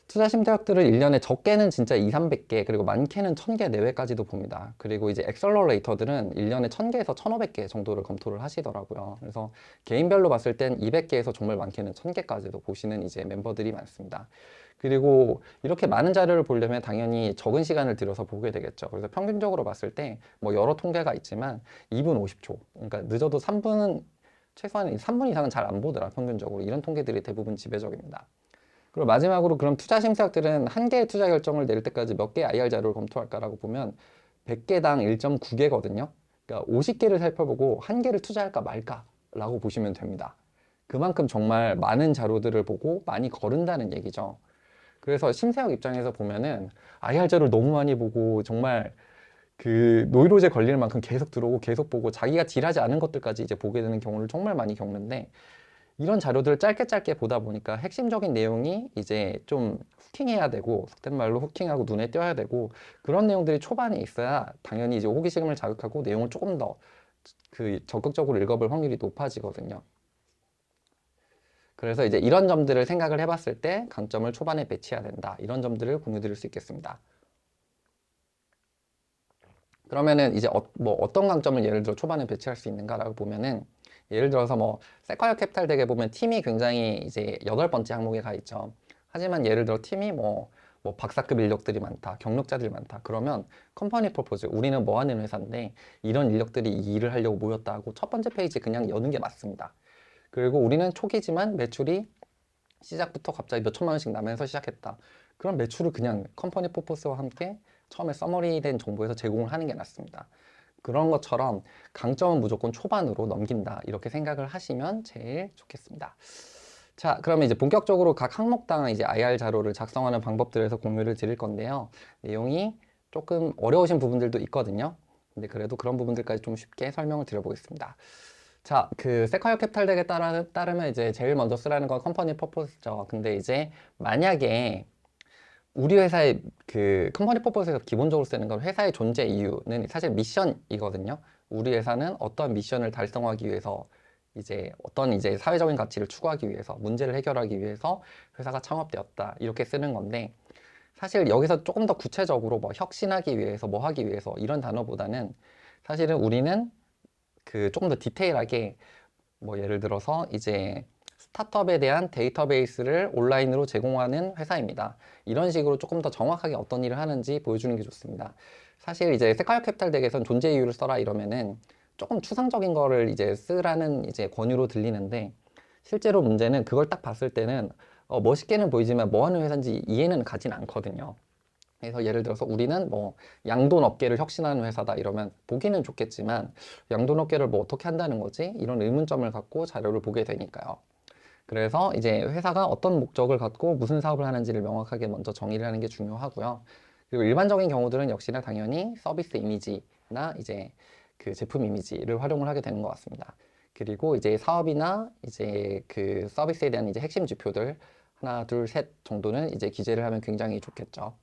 투자 심사역들을 1년에 적게는 진짜 2, 300개, 그리고 많게는 1000개 내외까지도 봅니다. 그리고 이제 엑셀러레이터들은 1년에 1000개에서 1500개 정도를 검토를 하시더라고요. 그래서 개인별로 봤을 땐 200개에서 정말 많게는 1000개까지도 보시는 이제 멤버들이 많습니다. 그리고 이렇게 많은 자료를 보려면 당연히 적은 시간을 들여서 보게 되겠죠. 그래서 평균적으로 봤을 때 뭐 여러 통계가 있지만 2분 50초, 그러니까 늦어도 3분, 최소한 3분 이상은 잘 안 보더라, 평균적으로. 이런 통계들이 대부분 지배적입니다. 그리고 마지막으로 그럼 투자 심사학들은 한 개의 투자 결정을 내릴 때까지 몇 개의 IR 자료를 검토할까라고 보면 100개당 1.9개거든요. 그러니까 50개를 살펴보고 한 개를 투자할까 말까라고 보시면 됩니다. 그만큼 정말 많은 자료들을 보고 많이 거른다는 얘기죠. 그래서 심사역 입장에서 보면은 IR 자료를 너무 많이 보고 정말 그 노이로제 걸릴 만큼 계속 들어오고 계속 보고 자기가 딜하지 않은 것들까지 이제 보게 되는 경우를 정말 많이 겪는데 이런 자료들을 짧게 보다 보니까 핵심적인 내용이 이제 좀 후킹해야 되고, 속된 말로 후킹하고 눈에 띄어야 되고, 그런 내용들이 초반에 있어야 당연히 이제 호기심을 자극하고 내용을 조금 더 그 적극적으로 읽어볼 확률이 높아지거든요. 그래서 이제 이런 점들을 생각을 해봤을 때 강점을 초반에 배치해야 된다. 이런 점들을 공유 드릴 수 있겠습니다. 그러면은 이제 뭐 어떤 강점을 예를 들어 초반에 배치할 수 있는가라고 보면은 예를 들어서 뭐 세콰이어 캐피탈 덱에 보면 팀이 굉장히 이제 8번째 항목에 가 있죠. 하지만 예를 들어 팀이 뭐 박사급 인력들이 많다, 경력자들이 많다. 그러면 컴퍼니 퍼포즈, 우리는 뭐 하는 회사인데 이런 인력들이 이 일을 하려고 모였다 하고 첫 번째 페이지 그냥 여는 게 맞습니다. 그리고 우리는 초기지만 매출이 시작부터 갑자기 몇 천만 원씩 나면서 시작했다. 그럼 매출을 그냥 컴퍼니 퍼포스와 함께 처음에 서머리된 정보에서 제공을 하는 게 낫습니다. 그런 것처럼 강점은 무조건 초반으로 넘긴다. 이렇게 생각을 하시면 제일 좋겠습니다. 자, 그러면 이제 본격적으로 각 항목당 이제 IR 자료를 작성하는 방법들에서 공유를 드릴 건데요. 내용이 조금 어려우신 부분들도 있거든요. 근데 그래도 그런 부분들까지 좀 쉽게 설명을 드려보겠습니다. 자, 그 세콰이어 캐피탈 덱에 따르면 이제 제일 먼저 쓰라는 건 컴퍼니 퍼포스죠. 근데 이제 만약에 우리 회사의 그 컴퍼니 퍼포스에서 기본적으로 쓰는 건 회사의 존재 이유는 사실 미션이거든요. 우리 회사는 어떤 미션을 달성하기 위해서 이제 어떤 이제 사회적인 가치를 추구하기 위해서 문제를 해결하기 위해서 회사가 창업되었다. 이렇게 쓰는 건데 사실 여기서 조금 더 구체적으로 뭐 혁신하기 위해서 뭐 하기 위해서 이런 단어보다는 사실은 우리는 그 조금 더 디테일하게 뭐 예를 들어서 이제 스타트업에 대한 데이터베이스를 온라인으로 제공하는 회사입니다. 이런 식으로 조금 더 정확하게 어떤 일을 하는지 보여주는 게 좋습니다. 사실 이제 세콰이어 캐피탈 덱에선 존재 이유를 써라 이러면은 조금 추상적인 거를 이제 쓰라는 이제 권유로 들리는데 실제로 문제는 그걸 딱 봤을 때는 멋있게는 보이지만 뭐 하는 회사인지 이해는 가진 않거든요. 그래서 예를 들어서 우리는 뭐 양돈 업계를 혁신하는 회사다 이러면 보기는 좋겠지만 양돈 업계를 뭐 어떻게 한다는 거지? 이런 의문점을 갖고 자료를 보게 되니까요. 그래서 이제 회사가 어떤 목적을 갖고 무슨 사업을 하는지를 명확하게 먼저 정의를 하는 게 중요하고요. 그리고 일반적인 경우들은 역시나 당연히 서비스 이미지나 이제 그 제품 이미지를 활용을 하게 되는 것 같습니다. 그리고 이제 사업이나 이제 그 서비스에 대한 이제 핵심 지표들 하나, 둘, 셋 정도는 이제 기재를 하면 굉장히 좋겠죠.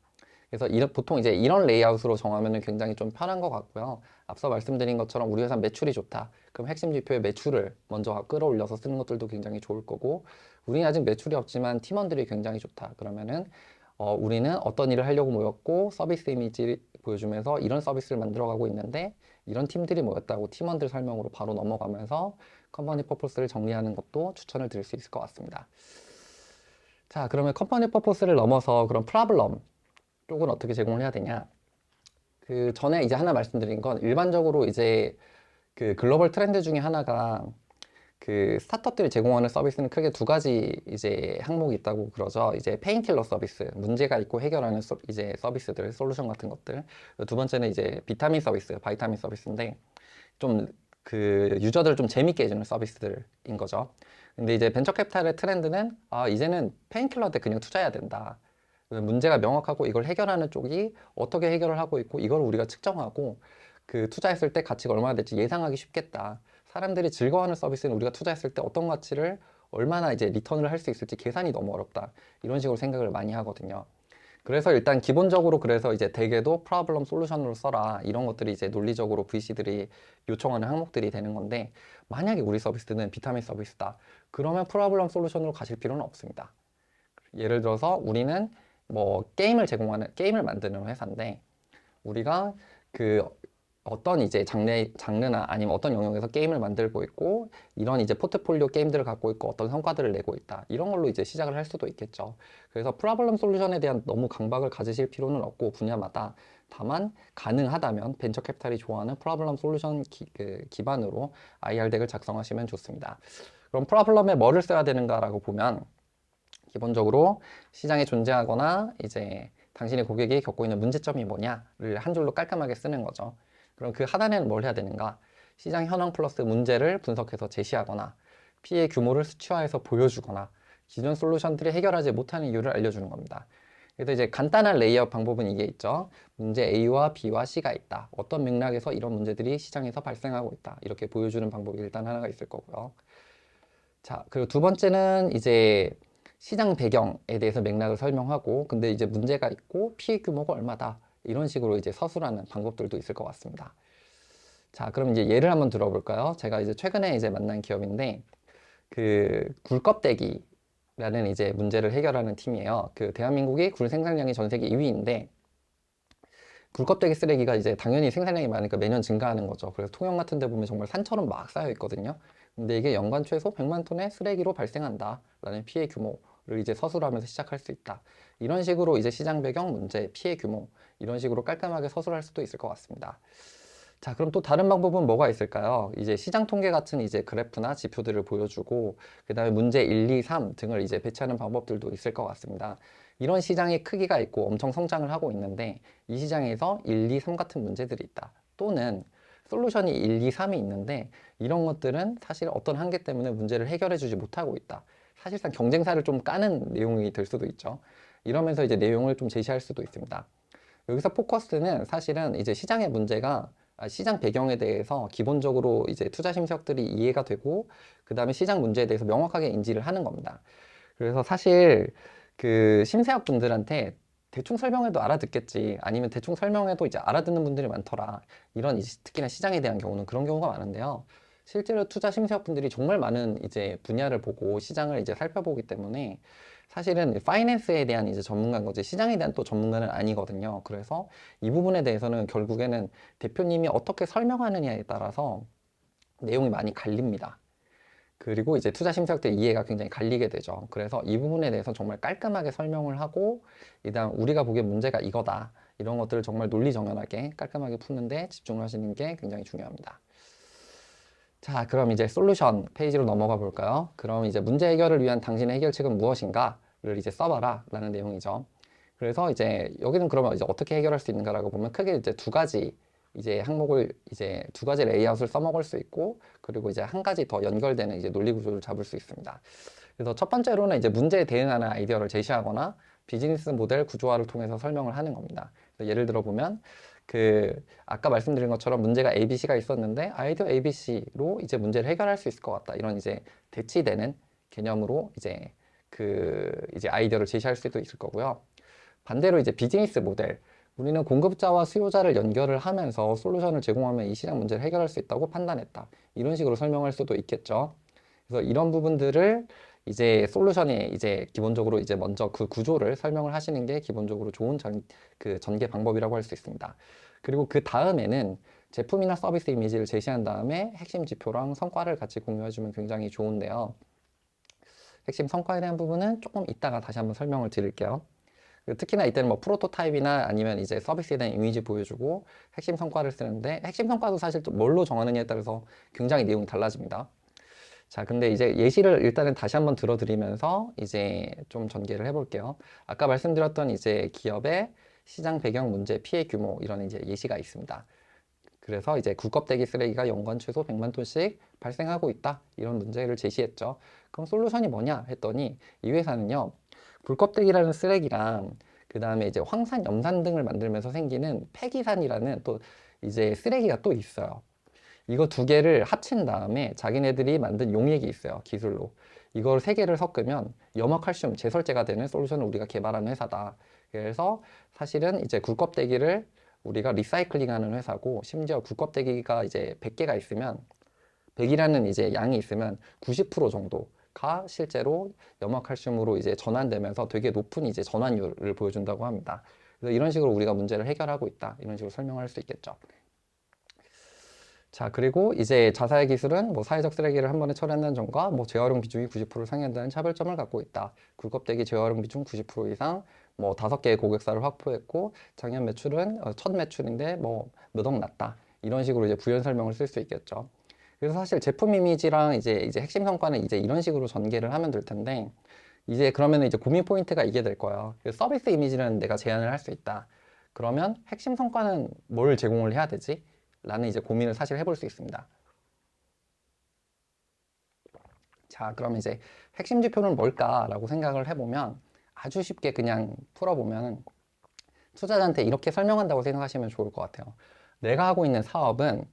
그래서 보통 이제 이런 레이아웃으로 정하면 굉장히 좀 편한 것 같고요. 앞서 말씀드린 것처럼 우리 회사 매출이 좋다. 그럼 핵심 지표에 매출을 먼저 끌어올려서 쓰는 것들도 굉장히 좋을 거고, 우리는 아직 매출이 없지만 팀원들이 굉장히 좋다. 그러면은 우리는 어떤 일을 하려고 모였고 서비스 이미지 보여주면서 이런 서비스를 만들어가고 있는데 이런 팀들이 모였다고 팀원들 설명으로 바로 넘어가면서 컴퍼니 퍼포스를 정리하는 것도 추천을 드릴 수 있을 것 같습니다. 자, 그러면 컴퍼니 퍼포스를 넘어서 그런 프로블럼 쪽은 어떻게 제공을 해야 되냐? 그 전에 이제 하나 말씀드린 건 일반적으로 이제 그 글로벌 트렌드 중에 하나가 그 스타트업들이 제공하는 서비스는 크게 두 가지 이제 항목이 있다고 그러죠. 이제 페인킬러 서비스, 문제가 있고 해결하는 이제 서비스들, 솔루션 같은 것들. 두 번째는 이제 비타민 서비스, 바이타민 서비스인데 좀 그 유저들을 좀 재밌게 해주는 서비스들인 거죠. 근데 이제 벤처 캐피탈의 트렌드는 이제는 페인킬러한테 그냥 투자해야 된다. 문제가 명확하고 이걸 해결하는 쪽이 어떻게 해결을 하고 있고 이걸 우리가 측정하고 그 투자했을 때 가치가 얼마나 될지 예상하기 쉽겠다. 사람들이 즐거워하는 서비스는 우리가 투자했을 때 어떤 가치를 얼마나 이제 리턴을 할 수 있을지 계산이 너무 어렵다. 이런 식으로 생각을 많이 하거든요. 그래서 일단 기본적으로 그래서 이제 대개도 프로블럼 솔루션으로 써라. 이런 것들이 이제 논리적으로 VC들이 요청하는 항목들이 되는 건데 만약에 우리 서비스는 비타민 서비스다. 그러면 프로블럼 솔루션으로 가실 필요는 없습니다. 예를 들어서 우리는 뭐 게임을 만드는 회사인데 우리가 그 어떤 이제 장르나 아니면 어떤 영역에서 게임을 만들고 있고 이런 이제 포트폴리오 게임들을 갖고 있고 어떤 성과들을 내고 있다. 이런 걸로 이제 시작을 할 수도 있겠죠. 그래서 프로블럼 솔루션에 대한 너무 강박을 가지실 필요는 없고 분야마다 다만 가능하다면 벤처 캐피탈이 좋아하는 프로블럼 솔루션 기반으로 IR 덱을 작성하시면 좋습니다. 그럼 프로블럼에 뭐를 써야 되는가라고 보면 기본적으로 시장에 존재하거나 이제 당신의 고객이 겪고 있는 문제점이 뭐냐를 한 줄로 깔끔하게 쓰는 거죠. 그럼 그 하단에는 뭘 해야 되는가? 시장 현황 플러스 문제를 분석해서 제시하거나 피해 규모를 수치화해서 보여주거나 기존 솔루션들이 해결하지 못하는 이유를 알려주는 겁니다. 그래서 이제 간단한 레이아웃 방법은 이게 있죠. 문제 A와 B와 C가 있다. 어떤 맥락에서 이런 문제들이 시장에서 발생하고 있다. 이렇게 보여주는 방법이 일단 하나가 있을 거고요. 자, 그리고 두 번째는 이제 시장 배경에 대해서 맥락을 설명하고 근데 이제 문제가 있고 피해 규모가 얼마다 이런 식으로 이제 서술하는 방법들도 있을 것 같습니다. 자, 그럼 이제 예를 한번 들어볼까요? 제가 이제 최근에 이제 만난 기업인데 그 굴껍데기라는 이제 문제를 해결하는 팀이에요. 그 대한민국이 굴 생산량이 전 세계 2위인데 굴껍데기 쓰레기가 이제 당연히 생산량이 많으니까 매년 증가하는 거죠. 그래서 통영 같은 데 보면 정말 산처럼 막 쌓여 있거든요. 근데 이게 연간 최소 100만 톤의 쓰레기로 발생한다라는 피해 규모를 이제 서술하면서 시작할 수 있다. 이런 식으로 이제 시장 배경, 문제, 피해 규모 이런 식으로 깔끔하게 서술할 수도 있을 것 같습니다. 자, 그럼 또 다른 방법은 뭐가 있을까요? 이제 시장 통계 같은 이제 그래프나 지표들을 보여주고 그다음에 문제 1, 2, 3 등을 이제 배치하는 방법들도 있을 것 같습니다. 이런 시장의 크기가 있고 엄청 성장을 하고 있는데 이 시장에서 1, 2, 3 같은 문제들이 있다. 또는 솔루션이 1, 2, 3이 있는데 이런 것들은 사실 어떤 한계 때문에 문제를 해결해 주지 못하고 있다. 사실상 경쟁사를 좀 까는 내용이 될 수도 있죠. 이러면서 이제 내용을 좀 제시할 수도 있습니다. 여기서 포커스는 사실은 이제 시장의 문제가 시장 배경에 대해서 기본적으로 이제 투자 심사역들이 이해가 되고 그 다음에 시장 문제에 대해서 명확하게 인지를 하는 겁니다. 그래서 사실 그 심사역 분들한테 대충 설명해도 알아듣겠지 아니면 대충 설명해도 이제 알아듣는 분들이 많더라 이런 특히나 시장에 대한 경우는 그런 경우가 많은데요. 실제로 투자 심사역 분들이 정말 많은 이제 분야를 보고 시장을 이제 살펴보기 때문에 사실은 파이낸스에 대한 이제 전문가인 거지 시장에 대한 또 전문가는 아니거든요. 그래서 이 부분에 대해서는 결국에는 대표님이 어떻게 설명하느냐에 따라서 내용이 많이 갈립니다. 그리고 이제 투자 심사역들 이해가 굉장히 갈리게 되죠. 그래서 이 부분에 대해서 정말 깔끔하게 설명을 하고 일단 우리가 보기엔 문제가 이거다. 이런 것들을 정말 논리정연하게 깔끔하게 푸는데 집중을 하시는 게 굉장히 중요합니다. 자, 그럼 이제 솔루션 페이지로 넘어가 볼까요? 그럼 이제 문제 해결을 위한 당신의 해결책은 무엇인가를 이제 써봐라 라는 내용이죠. 그래서 이제 여기는 그러면 이제 어떻게 해결할 수 있는가라고 보면 크게 이제 두 가지 이제 항목을 이제 두 가지 레이아웃을 써먹을 수 있고, 그리고 이제 한 가지 더 연결되는 이제 논리 구조를 잡을 수 있습니다. 그래서 첫 번째로는 이제 문제에 대응하는 아이디어를 제시하거나 비즈니스 모델 구조화를 통해서 설명을 하는 겁니다. 예를 들어 보면 아까 말씀드린 것처럼 문제가 ABC가 있었는데 아이디어 ABC로 이제 문제를 해결할 수 있을 것 같다. 이런 이제 대치되는 개념으로 이제 아이디어를 제시할 수도 있을 거고요. 반대로 이제 비즈니스 모델. 우리는 공급자와 수요자를 연결을 하면서 솔루션을 제공하면 이 시장 문제를 해결할 수 있다고 판단했다. 이런 식으로 설명할 수도 있겠죠. 그래서 이런 부분들을 이제 솔루션이 이제 기본적으로 이제 먼저 그 구조를 설명을 하시는 게 기본적으로 좋은 전개 방법이라고 할 수 있습니다. 그리고 그 다음에는 제품이나 서비스 이미지를 제시한 다음에 핵심 지표랑 성과를 같이 공유해주면 굉장히 좋은데요. 핵심 성과에 대한 부분은 조금 이따가 다시 한번 설명을 드릴게요. 특히나 이때는 뭐 프로토타입이나 아니면 이제 서비스에 대한 이미지 보여주고 핵심 성과를 쓰는데, 핵심 성과도 사실 또 뭘로 정하느냐에 따라서 굉장히 내용이 달라집니다. 자, 근데 이제 예시를 일단은 다시 한번 들어드리면서 이제 좀 전개를 해볼게요. 아까 말씀드렸던 이제 기업의 시장 배경 문제, 피해 규모 이런 이제 예시가 있습니다. 그래서 이제 굴껍데기 쓰레기가 연간 최소 100만 톤씩 발생하고 있다. 이런 문제를 제시했죠. 그럼 솔루션이 뭐냐 했더니 이 회사는요, 굴껍데기라는 쓰레기랑 그 다음에 이제 황산, 염산 등을 만들면서 생기는 폐기산이라는 또 이제 쓰레기가 또 있어요. 이거 두 개를 합친 다음에 자기네들이 만든 용액이 있어요. 기술로. 이걸 세 개를 섞으면 염화칼슘 제설제가 되는 솔루션을 우리가 개발하는 회사다. 그래서 사실은 이제 굴껍데기를 우리가 리사이클링하는 회사고, 심지어 굴껍데기가 이제 100개가 있으면 100이라는 이제 양이 있으면 90% 정도가 실제로 염화칼슘으로 이제 전환되면서 되게 높은 이제 전환율을 보여준다고 합니다. 그래서 이런 식으로 우리가 문제를 해결하고 있다. 이런 식으로 설명할 수 있겠죠. 자, 그리고 이제 자사의 기술은 뭐 사회적 쓰레기를 한 번에 처리한다는 점과 뭐 재활용 비중이 90% 상회한다는 차별점을 갖고 있다. 굴껍데기 재활용 비중 90% 이상, 뭐 5개의 고객사를 확보했고 작년 매출은 첫 매출인데 뭐 몇 억 났다. 이런 식으로 이제 부연 설명을 쓸 수 있겠죠. 그래서 사실 제품 이미지랑 이제 핵심 성과는 이제 이런 식으로 전개를 하면 될 텐데, 이제 그러면 이제 고민 포인트가 이게 될 거예요. 서비스 이미지는 내가 제안을 할 수 있다. 그러면 핵심 성과는 뭘 제공을 해야 되지? 라는 이제 고민을 사실 해볼 수 있습니다. 자, 그럼 이제 핵심 지표는 뭘까라고 생각을 해보면 아주 쉽게 그냥 풀어보면 투자자한테 이렇게 설명한다고 생각하시면 좋을 것 같아요. 내가 하고 있는 사업은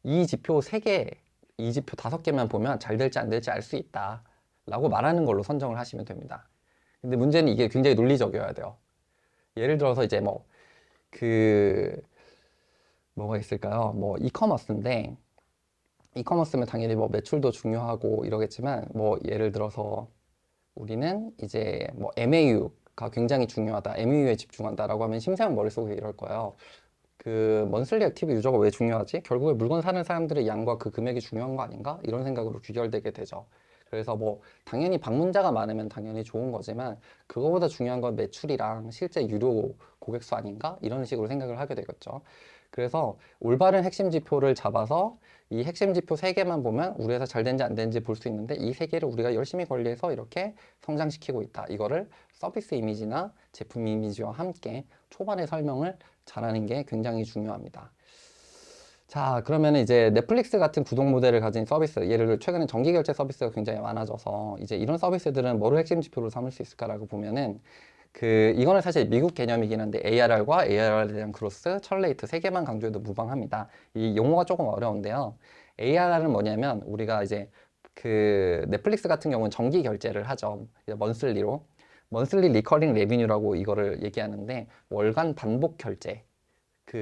이 지표 3개, 이 지표 5개만 보면 잘 될지 안 될지 알 수 있다 라고 말하는 걸로 선정을 하시면 됩니다. 근데 문제는 이게 굉장히 논리적이어야 돼요. 예를 들어서 이제 뭐가 있을까요? 뭐 이커머스인데, 이커머스면 당연히 뭐 매출도 중요하고 이러겠지만, 뭐 예를 들어서 우리는 이제 뭐 MAU가 굉장히 중요하다, MAU에 집중한다라고 하면 심사위원 머릿속에 이럴 거예요. 그 먼슬리 액티브 유저가 왜 중요하지? 결국에 물건 사는 사람들의 양과 그 금액이 중요한 거 아닌가? 이런 생각으로 귀결되게 되죠. 그래서 뭐 당연히 방문자가 많으면 당연히 좋은 거지만 그거보다 중요한 건 매출이랑 실제 유료 고객 수 아닌가? 이런 식으로 생각을 하게 되겠죠. 그래서 올바른 핵심 지표를 잡아서 이 핵심 지표 3개만 보면 우리 회사 잘 되는지 안 되는지 볼 수 있는데, 이 3개를 우리가 열심히 관리해서 이렇게 성장시키고 있다. 이거를 서비스 이미지나 제품 이미지와 함께 초반에 설명을 잘하는 게 굉장히 중요합니다. 자, 그러면 이제 넷플릭스 같은 구독 모델을 가진 서비스, 예를 들어 최근에 정기 결제 서비스가 굉장히 많아져서 이제 이런 서비스들은 뭐를 핵심 지표로 삼을 수 있을까라고 보면은 이거는 사실 미국 개념이긴 한데 ARR과 ARR에 대한 그로스, 철레이트 3개만 강조해도 무방합니다. 이 용어가 조금 어려운데요. ARR은 뭐냐면 우리가 이제 넷플릭스 같은 경우는 정기 결제를 하죠. 먼슬리로. 먼슬리 리커링 레비뉴라고 이거를 얘기하는데, 월간 반복 결제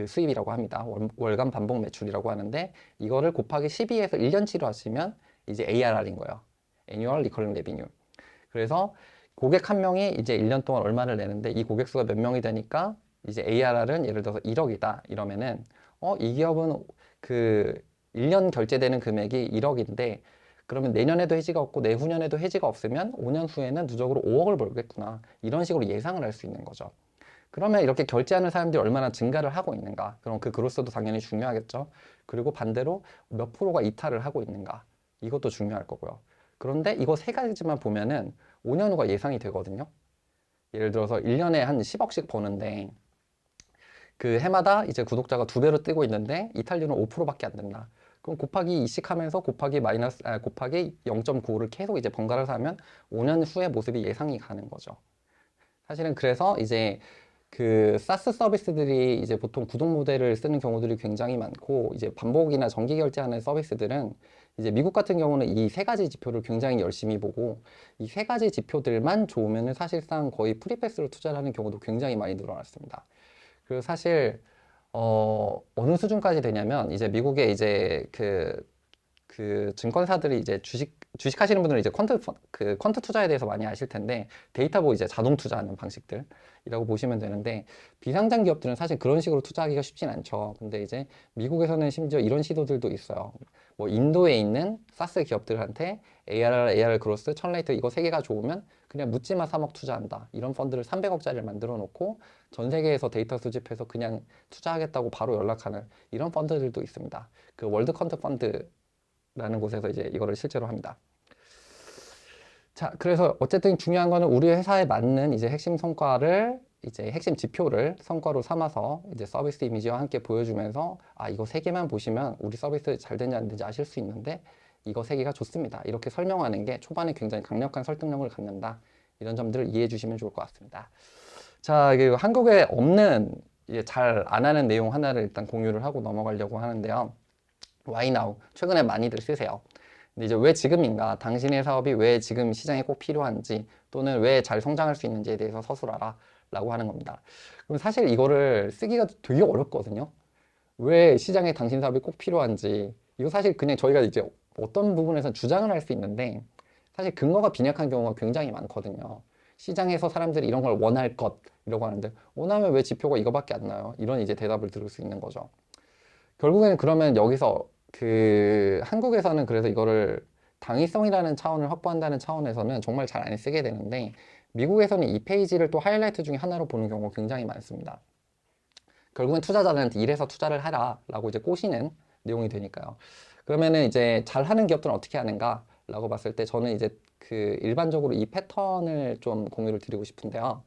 수입이라고 합니다. 월간 반복 매출이라고 하는데, 이거를 곱하기 12에서 1년치로 하시면 이제 ARR인 거예요. Annual Recurring Revenue. 그래서 고객 한 명이 이제 1년 동안 얼마를 내는데 이 고객 수가 몇 명이 되니까 이제 ARR은 예를 들어서 1억이다 이러면은 이 기업은 1년 결제되는 금액이 1억인데 그러면 내년에도 해지가 없고 내후년에도 해지가 없으면 5년 후에는 누적으로 5억을 벌겠구나, 이런 식으로 예상을 할 수 있는 거죠. 그러면 이렇게 결제하는 사람들이 얼마나 증가를 하고 있는가, 그럼 그 그로스도 당연히 중요하겠죠. 그리고 반대로 몇 프로가 이탈을 하고 있는가, 이것도 중요할 거고요. 그런데 이거 3가지만 보면은 5년 후가 예상이 되거든요. 예를 들어서 1년에 한 10억씩 버는데 그 해마다 이제 구독자가 2배로 뜨고 있는데 이탈률은 5%밖에 안 된다. 그럼 곱하기 2씩 하면서 곱하기 0.95를 계속 이제 번갈아서 하면 5년 후의 모습이 예상이 가는 거죠. 사실은 그래서 이제 그 사스 서비스들이 이제 보통 구독 모델을 쓰는 경우들이 굉장히 많고, 이제 반복이나 정기 결제하는 서비스들은 이제 미국 같은 경우는 이 세 가지 지표를 굉장히 열심히 보고, 이 세 가지 지표들만 좋으면은 사실상 거의 프리패스로 투자를 하는 경우도 굉장히 많이 늘어났습니다. 그리고 사실 어느 수준까지 되냐면, 이제 미국의 이제 그 증권사들이 이제 주식 하시는 분들은 이제 퀀트 투자에 대해서 많이 아실 텐데, 데이터 보고 이제 자동 투자하는 방식들이라고 보시면 되는데, 비상장 기업들은 사실 그런 식으로 투자하기가 쉽진 않죠. 근데 이제 미국에서는 심지어 이런 시도들도 있어요. 뭐 인도에 있는 사스 기업들한테 ARR 그로스, 천레이트 이거 세 개가 좋으면 그냥 묻지마 3억 투자한다. 이런 펀드를 300억짜리를 만들어 놓고 전 세계에서 데이터 수집해서 그냥 투자하겠다고 바로 연락하는 이런 펀드들도 있습니다. 그 월드 컨트 펀드 라는 곳에서 이제 이거를 실제로 합니다. 자, 그래서 어쨌든 중요한 거는 우리 회사에 맞는 이제 핵심 성과를, 이제 핵심 지표를 성과로 삼아서 이제 서비스 이미지와 함께 보여주면서, 아, 이거 세 개만 보시면 우리 서비스 잘 되는지 안 되는지 아실 수 있는데, 이거 세 개가 좋습니다. 이렇게 설명하는 게 초반에 굉장히 강력한 설득력을 갖는다. 이런 점들을 이해해 주시면 좋을 것 같습니다. 자, 그리고 한국에 없는, 잘 안 하는 내용 하나를 일단 공유를 하고 넘어가려고 하는데요. Why now? 최근에 많이들 쓰세요. 근데 이제 왜 지금인가? 당신의 사업이 왜 지금 시장에 꼭 필요한지, 또는 왜 잘 성장할 수 있는지에 대해서 서술하라 라고 하는 겁니다. 그럼 사실 이거를 쓰기가 되게 어렵거든요. 왜 시장에 당신 사업이 꼭 필요한지. 이거 사실 그냥 저희가 이제 어떤 부분에서 주장을 할 수 있는데, 사실 근거가 빈약한 경우가 굉장히 많거든요. 시장에서 사람들이 이런 걸 원할 것이라고 하는데, 원하면 왜 지표가 이거밖에 안 나요? 이런 이제 대답을 들을 수 있는 거죠. 결국에는 그러면 여기서 한국에서는 그래서 이거를 당위성이라는 차원을 확보한다는 차원에서는 정말 잘 안 쓰게 되는데, 미국에서는 이 페이지를 또 하이라이트 중에 하나로 보는 경우가 굉장히 많습니다. 결국엔 투자자들한테 이래서 투자를 하라 라고 이제 꼬시는 내용이 되니까요. 그러면은 이제 잘하는 기업들은 어떻게 하는가 라고 봤을 때, 저는 이제 일반적으로 이 패턴을 좀 공유를 드리고 싶은데요.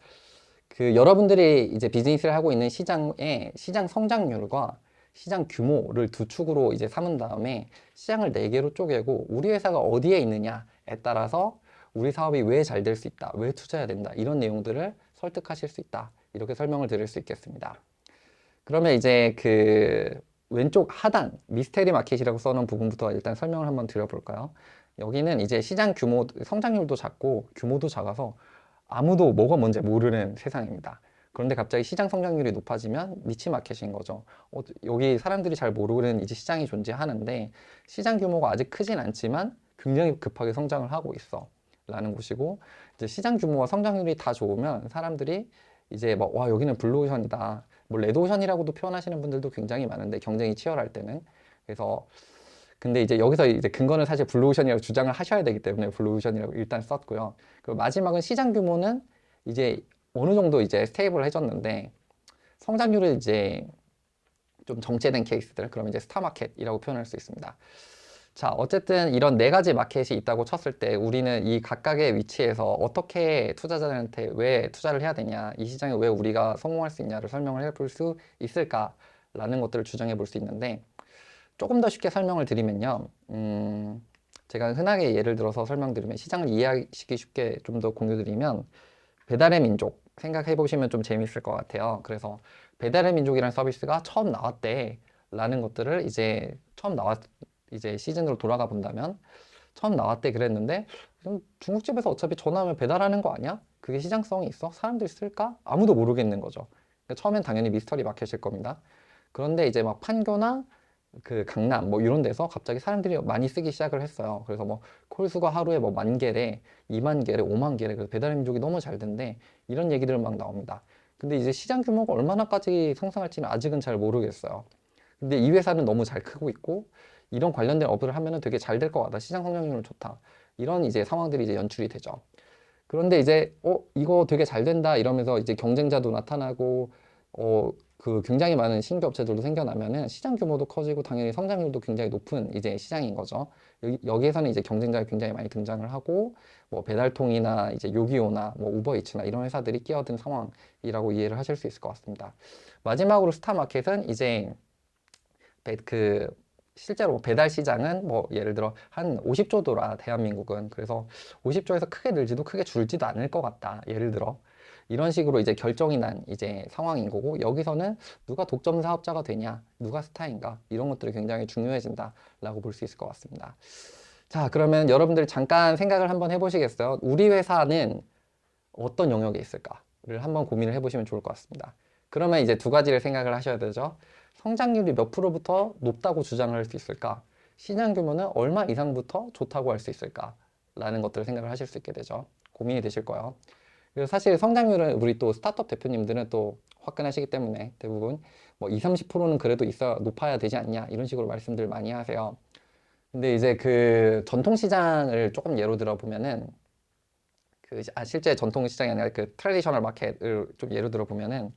여러분들이 이제 비즈니스를 하고 있는 시장의 시장 성장률과 시장 규모를 두 축으로 이제 삼은 다음에 시장을 네 개로 쪼개고 우리 회사가 어디에 있느냐에 따라서 우리 사업이 왜 잘 될 수 있다, 왜 투자해야 된다, 이런 내용들을 설득하실 수 있다. 이렇게 설명을 드릴 수 있겠습니다. 그러면 이제 왼쪽 하단 미스테리 마켓이라고 써놓은 부분부터 일단 설명을 한번 드려볼까요? 여기는 이제 시장 규모, 성장률도 작고 규모도 작아서 아무도 뭐가 뭔지 모르는 세상입니다. 그런데 갑자기 시장 성장률이 높아지면 니치 마켓인 거죠. 여기 사람들이 잘 모르는 이제 시장이 존재하는데, 시장 규모가 아직 크진 않지만 굉장히 급하게 성장을 하고 있어 라는 곳이고, 이제 시장 규모와 성장률이 다 좋으면 사람들이 이제 막, 와, 여기는 블루오션이다, 뭐 레드오션이라고도 표현하시는 분들도 굉장히 많은데, 경쟁이 치열할 때는. 그래서 근데 이제 여기서 이제 근거는 사실 블루오션이라고 주장을 하셔야 되기 때문에 블루오션이라고 일단 썼고요. 그리고 마지막은 시장 규모는 이제 어느 정도 이제 스테이블해졌는데 성장률은 이제 좀 정체된 케이스들, 그러면 이제 스타마켓이라고 표현할 수 있습니다. 자, 어쨌든 이런 네 가지 마켓이 있다고 쳤을 때 우리는 이 각각의 위치에서 어떻게 투자자들한테 왜 투자를 해야 되냐, 이 시장에 왜 우리가 성공할 수 있냐를 설명을 해볼 수 있을까라는 것들을 주장해 볼 수 있는데, 조금 더 쉽게 설명을 드리면요. 제가 흔하게 예를 들어서 설명드리면, 시장을 이해하기 쉽게 좀 더 공유드리면, 배달의 민족 생각해 보시면 좀 재밌을 것 같아요. 그래서 배달의 민족이라는 서비스가 처음 나왔대 라는 것들을 이제 시즌으로 돌아가 본다면, 처음 나왔대 그랬는데 중국집에서 어차피 전화하면 배달하는 거 아니야? 그게 시장성이 있어? 사람들이 쓸까? 아무도 모르겠는 거죠. 그러니까 처음엔 당연히 미스터리 마켓일 겁니다. 그런데 이제 막 판교나 강남 뭐 이런 데서 갑자기 사람들이 많이 쓰기 시작을 했어요. 그래서 뭐 콜수가 하루에 뭐 10,000개래, 20,000개래, 50,000개래. 그래서 배달 민족이 너무 잘 된대. 이런 얘기들은 막 나옵니다. 근데 이제 시장 규모가 얼마나까지 상승할지는 아직은 잘 모르겠어요. 근데 이 회사는 너무 잘 크고 있고, 이런 관련된 업을 하면은 되게 잘 될 것 같다. 시장 성장률은 좋다. 이런 이제 상황들이 이제 연출이 되죠. 그런데 이제 이거 되게 잘 된다 이러면서 이제 경쟁자도 나타나고 그 굉장히 많은 신규 업체들도 생겨나면은 시장 규모도 커지고 당연히 성장률도 굉장히 높은 이제 시장인 거죠. 여기에서는 이제 경쟁자가 굉장히 많이 등장을 하고 뭐 배달통이나 이제 요기요나 뭐 우버이츠나 이런 회사들이 끼어든 상황이라고 이해를 하실 수 있을 것 같습니다. 마지막으로 스타마켓은 이제 그 실제로 배달 시장은 뭐 예를 들어 한 50조더라 대한민국은. 그래서 50조에서 크게 늘지도 크게 줄지도 않을 것 같다, 예를 들어 이런 식으로 이제 결정이 난 이제 상황인 거고, 여기서는 누가 독점 사업자가 되냐, 누가 스타인가, 이런 것들이 굉장히 중요해진다라고 볼 수 있을 것 같습니다. 자, 그러면 여러분들 잠깐 생각을 한번 해보시겠어요? 우리 회사는 어떤 영역에 있을까를 한번 고민을 해보시면 좋을 것 같습니다. 그러면 이제 두 가지를 생각을 하셔야 되죠. 성장률이 몇 프로부터 높다고 주장을 할 수 있을까? 시장 규모는 얼마 이상부터 좋다고 할 수 있을까? 라는 것들을 생각을 하실 수 있게 되죠. 고민이 되실 거예요. 그래서 사실 성장률은 우리 또 스타트업 대표님들은 또 화끈하시기 때문에 대부분 뭐 20, 30%는 그래도 있어 높아야 되지 않냐, 이런 식으로 말씀들 많이 하세요. 근데 이제 그 전통 시장을 조금 예로 들어 보면은 실제 전통 시장이 아니라 그 트래디셔널 마켓을 좀 예로 들어 보면은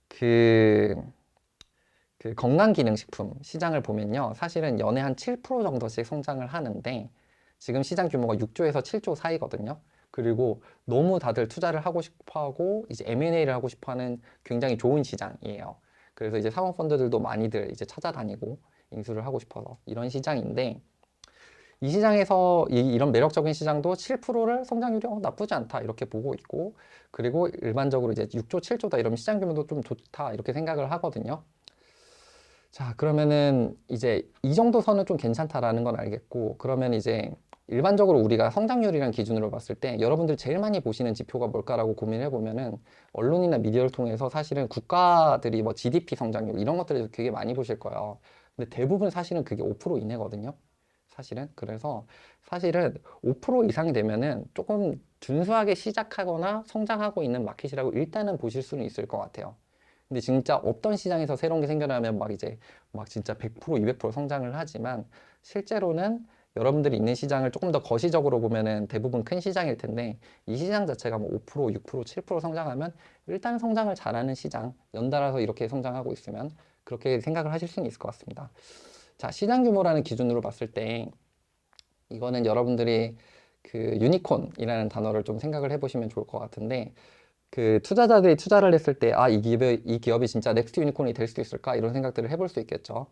그, 그 건강기능식품 시장을 보면요, 사실은 연에 한 7% 정도씩 성장을 하는데 지금 시장 규모가 6조에서 7조 사이거든요. 그리고 너무 다들 투자를 하고 싶어 하고 이제 M&A를 하고 싶어 하는 굉장히 좋은 시장이에요. 그래서 이제 사모펀드들도 많이들 이제 찾아다니고 인수를 하고 싶어서 이런 시장인데, 이 시장에서 이런 매력적인 시장도 7%를 성장률이 나쁘지 않다 이렇게 보고 있고, 그리고 일반적으로 이제 6조, 7조다 이런 시장 규모도 좀 좋다 이렇게 생각을 하거든요. 자, 그러면은 이제 이 정도 선은 좀 괜찮다라는 건 알겠고, 그러면 이제 일반적으로 우리가 성장률이란 기준으로 봤을 때 여러분들 제일 많이 보시는 지표가 뭘까라고 고민해 보면은 언론이나 미디어를 통해서 사실은 국가들이 뭐 GDP 성장률 이런 것들을 되게 많이 보실 거예요. 근데 대부분 사실은 그게 5% 이내거든요. 사실은. 그래서 사실은 5% 이상 되면은 조금 준수하게 시작하거나 성장하고 있는 마켓이라고 일단은 보실 수는 있을 것 같아요. 근데 진짜 없던 시장에서 새로운 게 생겨나면 막 이제 막 진짜 100%, 200% 성장을 하지만, 실제로는 여러분들이 있는 시장을 조금 더 거시적으로 보면은 대부분 큰 시장일 텐데, 이 시장 자체가 뭐 5%, 6%, 7% 성장하면 일단 성장을 잘하는 시장, 연달아서 이렇게 성장하고 있으면 그렇게 생각을 하실 수는 있을 것 같습니다. 자, 시장 규모라는 기준으로 봤을 때 이거는 여러분들이 그 유니콘이라는 단어를 좀 생각을 해보시면 좋을 것 같은데, 그 투자자들이 투자를 했을 때 이 기업이 진짜 넥스트 유니콘이 될 수 있을까, 이런 생각들을 해볼 수 있겠죠.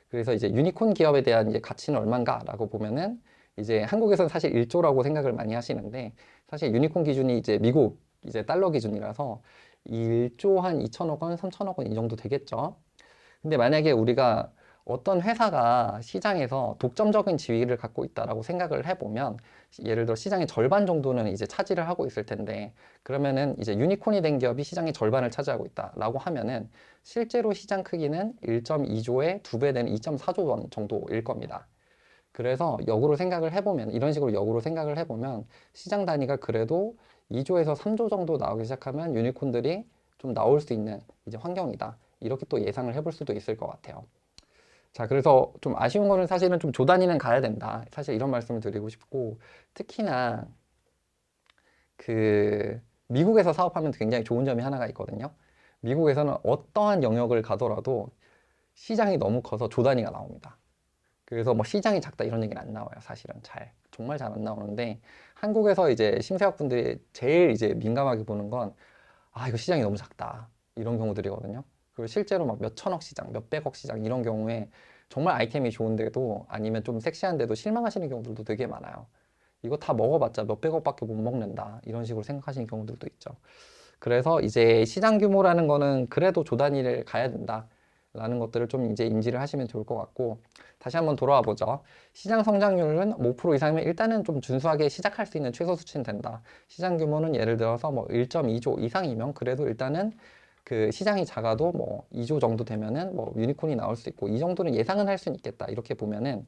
그래서 이제 유니콘 기업에 대한 이제 가치는 얼마인가라고 보면은 이제 한국에서는 사실 1조라고 생각을 많이 하시는데, 사실 유니콘 기준이 이제 미국 이제 달러 기준이라서 1조 한 2천억 원, 3천억 원 이 정도 되겠죠. 근데 만약에 우리가 어떤 회사가 시장에서 독점적인 지위를 갖고 있다라고 생각을 해보면, 예를 들어 시장의 절반 정도는 이제 차지를 하고 있을 텐데, 그러면은 이제 유니콘이 된 기업이 시장의 절반을 차지하고 있다라고 하면은 실제로 시장 크기는 1.2조의 2배 되는 2.4조 원 정도일 겁니다. 그래서 역으로 생각을 해보면, 이런 식으로 역으로 생각을 해보면 시장 단위가 그래도 2조에서 3조 정도 나오기 시작하면 유니콘들이 좀 나올 수 있는 이제 환경이다, 이렇게 또 예상을 해볼 수도 있을 것 같아요. 자, 그래서 좀 아쉬운 거는 사실은 좀 조 단위는 가야 된다, 사실 이런 말씀을 드리고 싶고, 특히나 그 미국에서 사업하면 굉장히 좋은 점이 하나가 있거든요. 미국에서는 어떠한 영역을 가더라도 시장이 너무 커서 조 단위가 나옵니다. 그래서 뭐 시장이 작다 이런 얘기는 안 나와요. 사실은 정말 잘 안 나오는데, 한국에서 이제 심사학분들이 제일 이제 민감하게 보는 건, 아, 이거 시장이 너무 작다, 이런 경우들이거든요. 그리고 실제로 막 몇 천억 시장, 몇 백억 시장 이런 경우에 정말 아이템이 좋은데도, 아니면 좀 섹시한데도 실망하시는 경우들도 되게 많아요. 이거 다 먹어봤자 몇 백억밖에 못 먹는다, 이런 식으로 생각하시는 경우들도 있죠. 그래서 이제 시장 규모라는 거는 그래도 조 단위를 가야 된다 라는 것들을 좀 이제 인지를 하시면 좋을 것 같고, 다시 한번 돌아와 보죠. 시장 성장률은 5% 이상이면 일단은 좀 준수하게 시작할 수 있는 최소 수치는 된다. 시장 규모는 예를 들어서 뭐 1.2조 이상이면 그래도 일단은 그 시장이 작아도 뭐 2조 정도 되면은 뭐 유니콘이 나올 수 있고, 이 정도는 예상은 할 수는 있겠다, 이렇게 보면은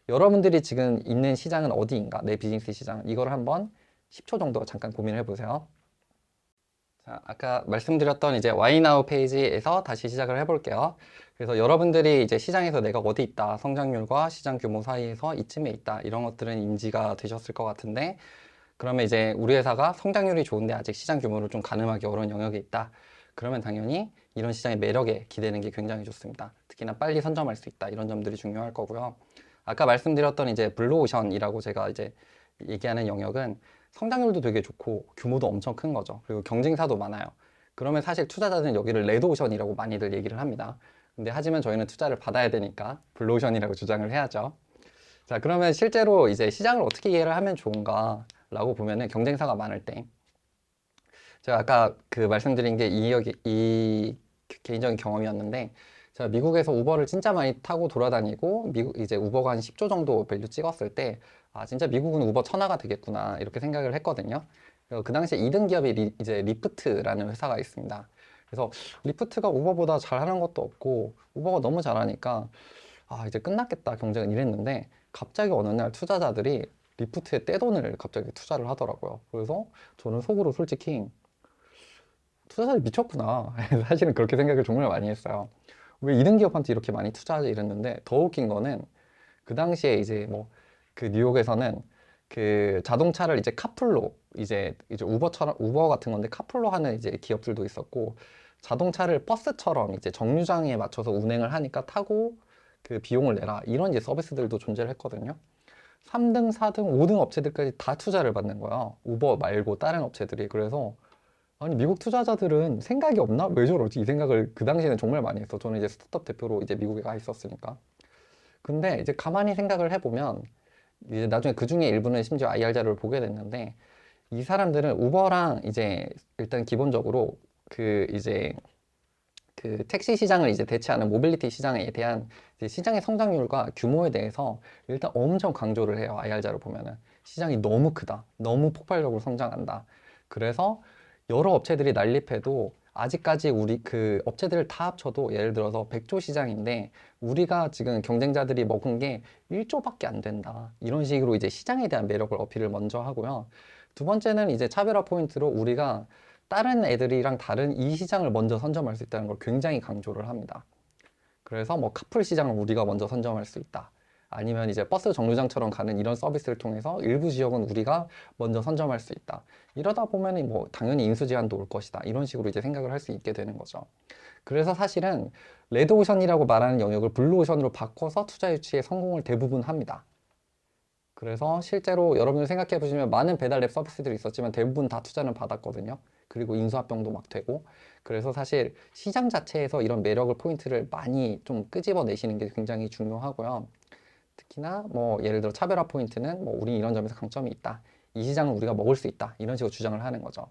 여러분들이 지금 있는 시장은 어디인가, 내 비즈니스 시장, 이걸 한번 10초 정도 잠깐 고민을 해보세요. 자, 아까 말씀드렸던 이제 와이나우 페이지에서 다시 시작을 해볼게요. 그래서 여러분들이 이제 시장에서 내가 어디 있다, 성장률과 시장 규모 사이에서 이쯤에 있다, 이런 것들은 인지가 되셨을 것 같은데, 그러면 이제 우리 회사가 성장률이 좋은데 아직 시장 규모를 좀 가늠하기 어려운 영역에 있다. 그러면 당연히 이런 시장의 매력에 기대는 게 굉장히 좋습니다. 특히나 빨리 선점할 수 있다. 이런 점들이 중요할 거고요. 아까 말씀드렸던 이제 블루오션이라고 제가 이제 얘기하는 영역은 성장률도 되게 좋고 규모도 엄청 큰 거죠. 그리고 경쟁사도 많아요. 그러면 사실 투자자들은 여기를 레드오션이라고 많이들 얘기를 합니다. 근데 하지만 저희는 투자를 받아야 되니까 블루오션이라고 주장을 해야죠. 자, 그러면 실제로 이제 시장을 어떻게 이해를 하면 좋은가라고 보면은 경쟁사가 많을 때 제가 아까 그 말씀드린 게 이 개인적인 경험이었는데 제가 미국에서 우버를 진짜 많이 타고 돌아다니고 미국 이제 우버가 한 10조 정도 밸류 찍었을 때 아, 진짜 미국은 우버 천하가 되겠구나 이렇게 생각을 했거든요. 그래서 그 당시에 2등 기업이 이제 리프트라는 회사가 있습니다. 그래서 리프트가 우버보다 잘하는 것도 없고 우버가 너무 잘하니까 아, 이제 끝났겠다 경쟁은 이랬는데 갑자기 어느 날 투자자들이 리프트에 떼돈을 갑자기 투자를 하더라고요. 그래서 저는 속으로 솔직히 투자자들이 미쳤구나. 사실은 그렇게 생각을 정말 많이 했어요. 왜 2등 기업한테 이렇게 많이 투자하지 이랬는데 더 웃긴 거는 그 당시에 이제 뭐 그 뉴욕에서는 그 자동차를 이제 카풀로 이제 우버처럼 우버 같은 건데 카풀로 하는 이제 기업들도 있었고 자동차를 버스처럼 이제 정류장에 맞춰서 운행을 하니까 타고 그 비용을 내라 이런 이제 서비스들도 존재를 했거든요. 3등, 4등, 5등 업체들까지 다 투자를 받는 거야. 우버 말고 다른 업체들이. 그래서 아니 미국 투자자들은 생각이 없나? 왜 저러지? 이 생각을 그 당시에는 정말 많이 했어. 저는 이제 스타트업 대표로 이제 미국에 가 있었으니까. 근데 이제 가만히 생각을 해보면 이제 나중에 그 중에 일부는 심지어 IR 자료를 보게 됐는데 이 사람들은 우버랑 이제 일단 기본적으로 그 이제 그 택시 시장을 이제 대체하는 모빌리티 시장에 대한 이제 시장의 성장률과 규모에 대해서 일단 엄청 강조를 해요. IR자로 보면은 시장이 너무 크다, 너무 폭발적으로 성장한다. 그래서 여러 업체들이 난립해도 아직까지 우리 그 업체들을 다 합쳐도 예를 들어서 100조 시장인데 우리가 지금 경쟁자들이 먹은 게 1조밖에 안 된다. 이런 식으로 이제 시장에 대한 매력을 어필을 먼저 하고요. 두 번째는 이제 차별화 포인트로 우리가 다른 애들이랑 다른 이 시장을 먼저 선점할 수 있다는 걸 굉장히 강조를 합니다. 그래서 뭐 카풀 시장을 우리가 먼저 선점할 수 있다. 아니면 이제 버스 정류장처럼 가는 이런 서비스를 통해서 일부 지역은 우리가 먼저 선점할 수 있다. 이러다 보면은 뭐 당연히 인수 제한도 올 것이다. 이런 식으로 이제 생각을 할 수 있게 되는 거죠. 그래서 사실은 레드오션이라고 말하는 영역을 블루오션으로 바꿔서 투자 유치에 성공을 대부분 합니다. 그래서 실제로 여러분들 생각해 보시면 많은 배달 앱 서비스들이 있었지만 대부분 다 투자는 받았거든요. 그리고 인수합병도 막 되고. 그래서 사실 시장 자체에서 이런 매력을 포인트를 많이 좀 끄집어내시는 게 굉장히 중요하고요. 특히나 뭐 예를 들어 차별화 포인트는 뭐 우리 이런 점에서 강점이 있다. 이 시장은 우리가 먹을 수 있다. 이런 식으로 주장을 하는 거죠.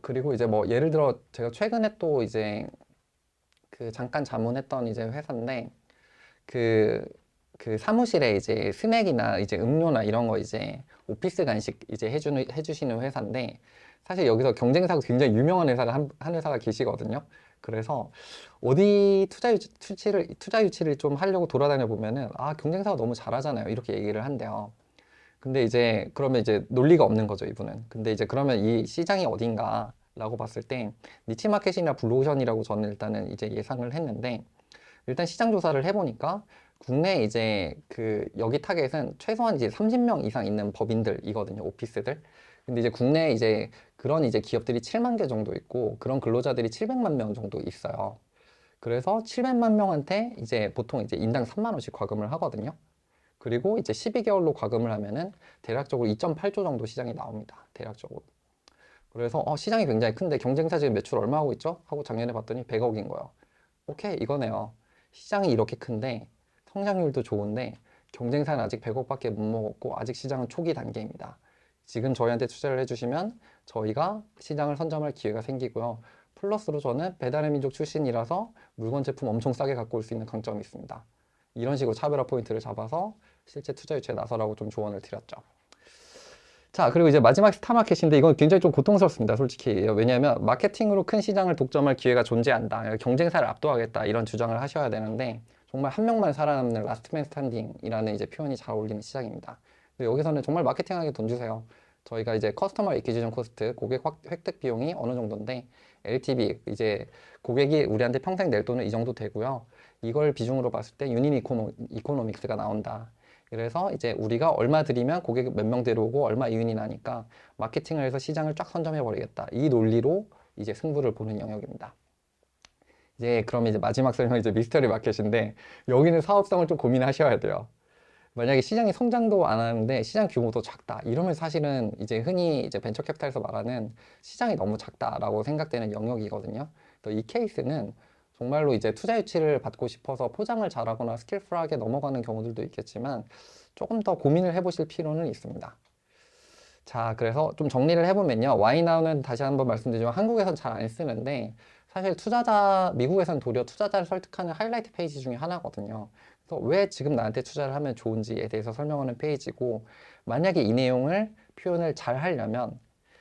그리고 이제 뭐 예를 들어 제가 최근에 또 이제 그 잠깐 자문했던 이제 회사인데 그, 그 사무실에 이제 스낵이나 이제 음료나 이런 거 이제 오피스 간식 이제 해주시는 회사인데 사실 여기서 경쟁사가 굉장히 유명한 회사가 한 회사가 계시거든요. 그래서 어디 투자 유치를 좀 하려고 돌아다녀 보면은 아, 경쟁사가 너무 잘하잖아요. 이렇게 얘기를 한대요. 근데 이제 그러면 이제 논리가 없는 거죠, 이분은. 근데 이제 그러면 이 시장이 어딘가라고 봤을 때 니치 마켓이나 블루오션이라고 저는 일단은 이제 예상을 했는데 일단 시장 조사를 해보니까 국내 이제 그 여기 타겟은 최소한 이제 30명 이상 있는 법인들이거든요, 오피스들. 근데 이제 국내에 이제 그런 이제 기업들이 7만 개 정도 있고 그런 근로자들이 700만 명 정도 있어요. 그래서 700만 명한테 이제 보통 이제 인당 3만 원씩 과금을 하거든요. 그리고 이제 12개월로 과금을 하면은 대략적으로 2.8조 정도 시장이 나옵니다. 대략적으로. 그래서 시장이 굉장히 큰데 경쟁사 지금 매출 얼마 하고 있죠? 하고 작년에 봤더니 100억인 거예요. 오케이, 이거네요. 시장이 이렇게 큰데 성장률도 좋은데 경쟁사는 아직 100억밖에 못 먹었고 아직 시장은 초기 단계입니다. 지금 저희한테 투자를 해주시면 저희가 시장을 선점할 기회가 생기고요. 플러스로 저는 배달의 민족 출신이라서 물건 제품 엄청 싸게 갖고 올 수 있는 강점이 있습니다. 이런 식으로 차별화 포인트를 잡아서 실제 투자 유치에 나서라고 좀 조언을 드렸죠. 자, 그리고 이제 마지막 스타마켓인데 이건 굉장히 좀 고통스럽습니다, 솔직히. 왜냐하면 마케팅으로 큰 시장을 독점할 기회가 존재한다. 경쟁사를 압도하겠다. 이런 주장을 하셔야 되는데 정말 한 명만 살아남는 라스트맨 스탠딩이라는 이제 표현이 잘 어울리는 시장입니다. 근데 여기서는 정말 마케팅하게 돈 주세요. 저희가 이제 커스터머 애퀴지션 코스트, 고객 획득 비용이 어느 정도인데 LTV, 이제 고객이 우리한테 평생 낼 돈은 이 정도 되고요. 이걸 비중으로 봤을 때 유닛 이코노믹스가 나온다. 그래서 이제 우리가 얼마 들이면 고객 몇 명 데려오고 얼마 이윤이 나니까 마케팅을 해서 시장을 쫙 선점해 버리겠다. 이 논리로 이제 승부를 보는 영역입니다. 이제 그럼 이제 마지막 설명 이제 미스터리 마켓인데 여기는 사업성을 좀 고민하셔야 돼요. 만약에 시장이 성장도 안 하는데 시장 규모도 작다. 이러면 사실은 이제 흔히 이제 벤처 캐피탈에서 말하는 시장이 너무 작다라고 생각되는 영역이거든요. 또 이 케이스는 정말로 이제 투자 유치를 받고 싶어서 포장을 잘하거나 스킬풀하게 넘어가는 경우들도 있겠지만 조금 더 고민을 해보실 필요는 있습니다. 자, 그래서 좀 정리를 해보면요. 와이나우는 다시 한번 말씀드리지만 한국에선 잘 안 쓰는데 사실 미국에선 도리어 투자자를 설득하는 하이라이트 페이지 중에 하나거든요. 그래서 왜 지금 나한테 투자를 하면 좋은지에 대해서 설명하는 페이지고, 만약에 이 내용을 표현을 잘 하려면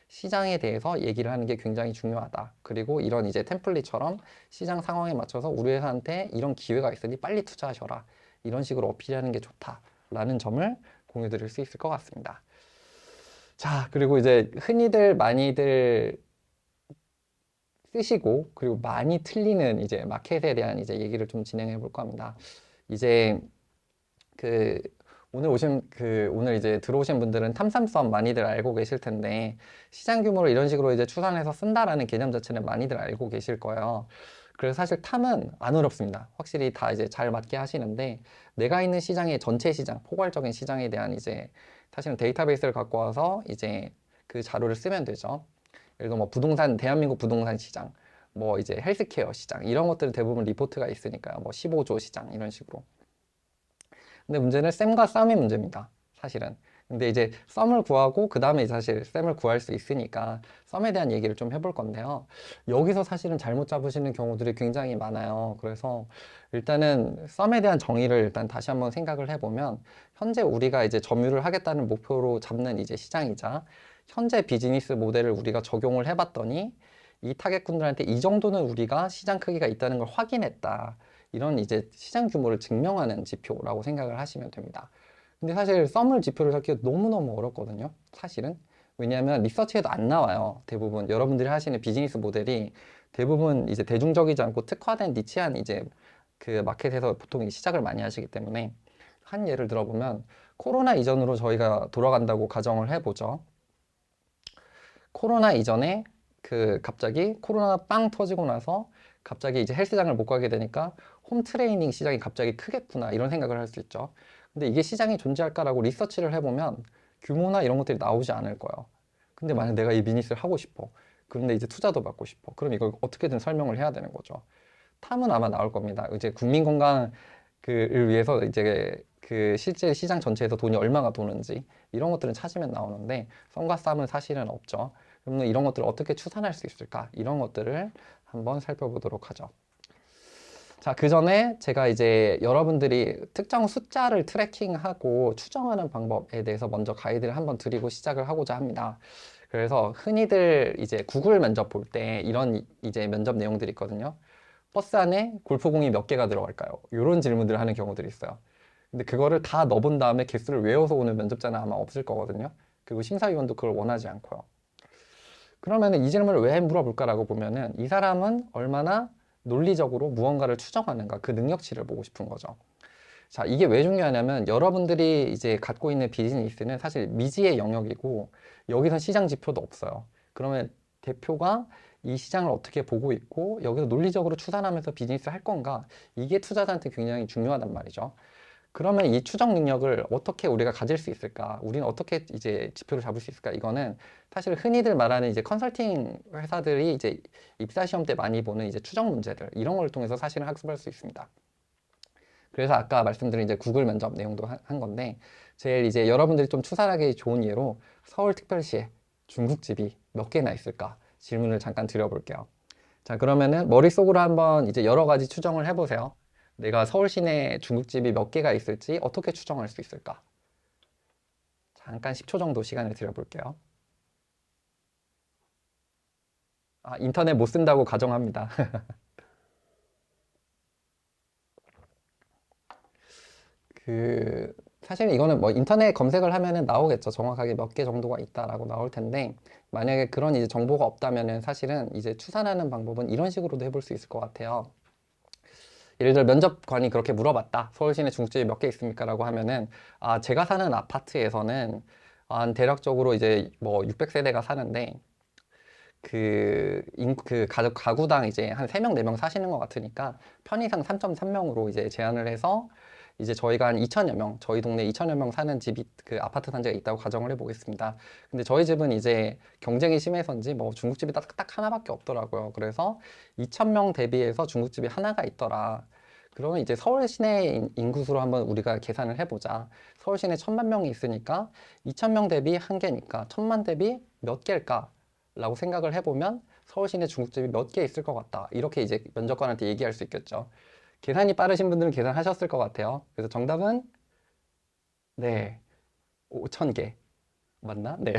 시장에 대해서 얘기를 하는 게 굉장히 중요하다. 그리고 이런 이제 템플릿처럼 시장 상황에 맞춰서 우리 회사한테 이런 기회가 있으니 빨리 투자하셔라. 이런 식으로 어필하는 게 좋다라는 점을 공유 드릴 수 있을 것 같습니다. 자, 그리고 이제 흔히들 많이들 쓰시고 그리고 많이 틀리는 이제 마켓에 대한 이제 얘기를 좀 진행해 볼 겁니다. 이제 그 오늘 이제 들어오신 분들은 탐삼섬 많이들 알고 계실 텐데 시장 규모를 이런 식으로 이제 추산해서 쓴다라는 개념 자체는 많이들 알고 계실 거예요. 그래서 사실 탐은 안 어렵습니다. 확실히 다 이제 잘 맞게 하시는데 내가 있는 시장의 전체 시장, 포괄적인 시장에 대한 이제 사실은 데이터베이스를 갖고 와서 이제 그 자료를 쓰면 되죠. 예를 들어 뭐 대한민국 부동산 시장, 뭐 이제 헬스케어 시장 이런 것들은 대부분 리포트가 있으니까요. 뭐 15조 시장 이런 식으로. 근데 문제는 셈과 썸의 문제입니다. 사실은. 근데 이제 썸을 구하고 그 다음에 사실 셈을 구할 수 있으니까 썸에 대한 얘기를 좀 해볼 건데요. 여기서 사실은 잘못 잡으시는 경우들이 굉장히 많아요. 그래서 일단은 썸에 대한 정의를 일단 다시 한번 생각을 해보면 현재 우리가 이제 점유를 하겠다는 목표로 잡는 이제 시장이자 현재 비즈니스 모델을 우리가 적용을 해봤더니 이 타겟군들한테 이 정도는 우리가 시장 크기가 있다는 걸 확인했다. 이런 이제 시장 규모를 증명하는 지표라고 생각을 하시면 됩니다. 근데 사실 썸을 지표를 찾기가 너무너무 어렵거든요. 사실은. 왜냐하면 리서치에도 안 나와요. 대부분 여러분들이 하시는 비즈니스 모델이 대부분 이제 대중적이지 않고 특화된 니치한 이제 그 마켓에서 보통 시작을 많이 하시기 때문에 한 예를 들어보면 코로나 이전으로 저희가 돌아간다고 가정을 해보죠. 코로나 이전에 갑자기 코로나 빵 터지고 나서 갑자기 이제 헬스장을 못 가게 되니까 홈 트레이닝 시장이 갑자기 크겠구나 이런 생각을 할 수 있죠. 근데 이게 시장이 존재할까라고 리서치를 해보면 규모나 이런 것들이 나오지 않을 거예요. 근데 만약 내가 이 비즈니스를 하고 싶어. 그런데 이제 투자도 받고 싶어. 그럼 이걸 어떻게든 설명을 해야 되는 거죠. 탐은 아마 나올 겁니다. 이제 국민 건강을 위해서 이제 실제 시장 전체에서 돈이 얼마가 도는지 이런 것들은 찾으면 나오는데 썸과 쌈은 사실은 없죠. 그러면 이런 것들을 어떻게 추산할 수 있을까? 이런 것들을 한번 살펴보도록 하죠. 자, 그 전에 제가 이제 여러분들이 특정 숫자를 트래킹하고 추정하는 방법에 대해서 먼저 가이드를 한번 드리고 시작을 하고자 합니다. 그래서 흔히들 이제 구글 면접 볼 때 이런 이제 면접 내용들이 있거든요. 버스 안에 골프공이 몇 개가 들어갈까요? 이런 질문들을 하는 경우들이 있어요. 근데 그거를 다 넣어본 다음에 개수를 외워서 오는 면접자는 아마 없을 거거든요. 그리고 심사위원도 그걸 원하지 않고요. 그러면 이 질문을 왜 물어볼까라고 보면은 이 사람은 얼마나 논리적으로 무언가를 추정하는가 그 능력치를 보고 싶은 거죠. 자, 이게 왜 중요하냐면 여러분들이 이제 갖고 있는 비즈니스는 사실 미지의 영역이고 여기선 시장 지표도 없어요. 그러면 대표가 이 시장을 어떻게 보고 있고 여기서 논리적으로 추산하면서 비즈니스를 할 건가 이게 투자자한테 굉장히 중요하단 말이죠. 그러면 이 추정 능력을 어떻게 우리가 가질 수 있을까? 우리는 어떻게 이제 지표를 잡을 수 있을까? 이거는 사실 흔히들 말하는 이제 컨설팅 회사들이 이제 입사 시험 때 많이 보는 이제 추정 문제들 이런 걸 통해서 사실은 학습할 수 있습니다. 그래서 아까 말씀드린 이제 구글 면접 내용도 한 건데 제일 이제 여러분들이 좀 추산하기 좋은 예로 서울특별시에 중국집이 몇 개나 있을까? 질문을 잠깐 드려볼게요. 자, 그러면은 머릿속으로 한번 이제 여러 가지 추정을 해보세요. 내가 서울 시내에 중국집이 몇 개가 있을지 어떻게 추정할 수 있을까? 잠깐 10초 정도 시간을 드려볼게요. 아, 인터넷 못 쓴다고 가정합니다. 사실 이거는 뭐 인터넷 검색을 하면은 나오겠죠. 정확하게 몇 개 정도가 있다라고 나올 텐데, 만약에 그런 이제 정보가 없다면은 사실은 이제 추산하는 방법은 이런 식으로도 해볼 수 있을 것 같아요. 예를 들어 면접관이 그렇게 물어봤다. 서울 시내 중국집이 몇 개 있습니까? 라고 하면은, 아, 제가 사는 아파트에서는 한 대략적으로 이제 뭐 600세대가 사는데, 그 가구당 이제 한 3명, 4명 사시는 것 같으니까 편의상 3.3명으로 이제 제한을 해서 이제 저희가 한 2천여 명, 저희 동네 2천여 명 사는 집이 그 아파트 단지가 있다고 가정을 해보겠습니다. 근데 저희 집은 이제 경쟁이 심해서인지 뭐 중국집이 딱 하나밖에 없더라고요. 그래서 2천 명 대비해서 중국집이 하나가 있더라. 그러면 이제 서울 시내 인구수로 한번 우리가 계산을 해보자. 서울 시내 1,000만 명이 있으니까 2천 명 대비 한 개니까 1,000만 대비 몇 개일까? 라고 생각을 해보면 서울 시내 중국집이 몇 개 있을 것 같다. 이렇게 이제 면접관한테 얘기할 수 있겠죠. 계산이 빠르신 분들은 계산하셨을 것 같아요. 그래서 정답은 네, 5천 개. 맞나? 네,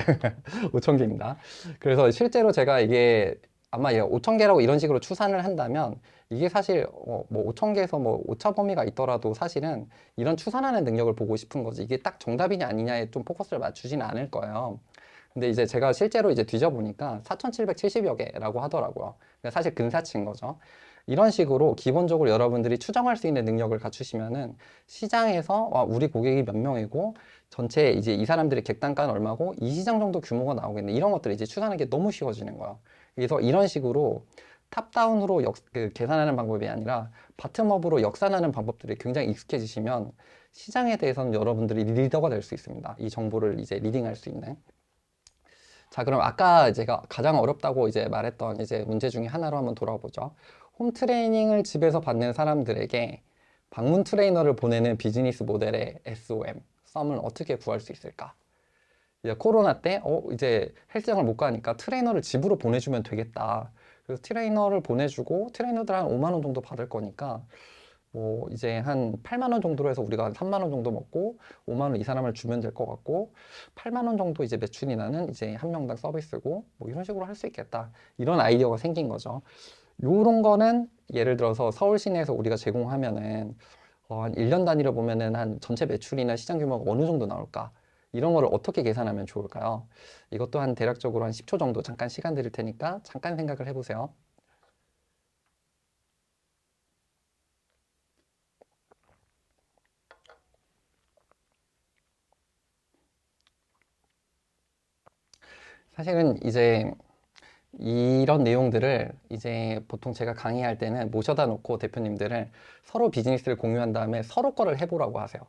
5천 개입니다. 그래서 실제로 제가 이게 아마 5천 개라고 이런 식으로 추산을 한다면 이게 사실 뭐 5천 개에서 뭐 오차 범위가 있더라도 사실은 이런 추산하는 능력을 보고 싶은 거지 이게 딱 정답이냐 아니냐에 좀 포커스를 맞추지는 않을 거예요. 근데 이제 제가 실제로 이제 뒤져보니까 4,770여 개라고 하더라고요. 그러니까 사실 근사치인 거죠. 이런 식으로 기본적으로 여러분들이 추정할 수 있는 능력을 갖추시면은 시장에서 와, 우리 고객이 몇 명이고 전체 이제 이 사람들의 객단가는 얼마고 이 시장 정도 규모가 나오겠네. 이런 것들을 이제 추산하는 게 너무 쉬워지는 거예요. 그래서 이런 식으로 탑다운으로 계산하는 방법이 아니라 바텀업으로 역산하는 방법들이 굉장히 익숙해지시면 시장에 대해서는 여러분들이 리더가 될 수 있습니다. 이 정보를 이제 리딩할 수 있는. 자, 그럼 아까 제가 가장 어렵다고 이제 말했던 이제 문제 중에 하나로 한번 돌아보죠. 홈 트레이닝을 집에서 받는 사람들에게 방문 트레이너를 보내는 비즈니스 모델의 SOM, 썸을 어떻게 구할 수 있을까? 이제 코로나 때, 이제 헬스장을 못 가니까 트레이너를 집으로 보내주면 되겠다. 그래서 트레이너를 보내주고 트레이너들 한 5만 원 정도 받을 거니까 뭐 이제 한 8만 원 정도로 해서 우리가 한 3만 원 정도 먹고 5만 원 이 사람을 주면 될 것 같고 8만 원 정도 이제 매출이 나는 이제 한 명당 서비스고 뭐 이런 식으로 할 수 있겠다. 이런 아이디어가 생긴 거죠. 요런 거는 예를 들어서 서울 시내에서 우리가 제공하면은 한 1년 단위로 보면은 한 전체 매출이나 시장 규모가 어느 정도 나올까? 이런 거를 어떻게 계산하면 좋을까요? 이것도 한 대략적으로 한 10초 정도 잠깐 시간 드릴 테니까 잠깐 생각을 해보세요. 사실은 이제 이런 내용들을 이제 보통 제가 강의할 때는 모셔다 놓고 대표님들을 서로 비즈니스를 공유한 다음에 서로 거를 해보라고 하세요.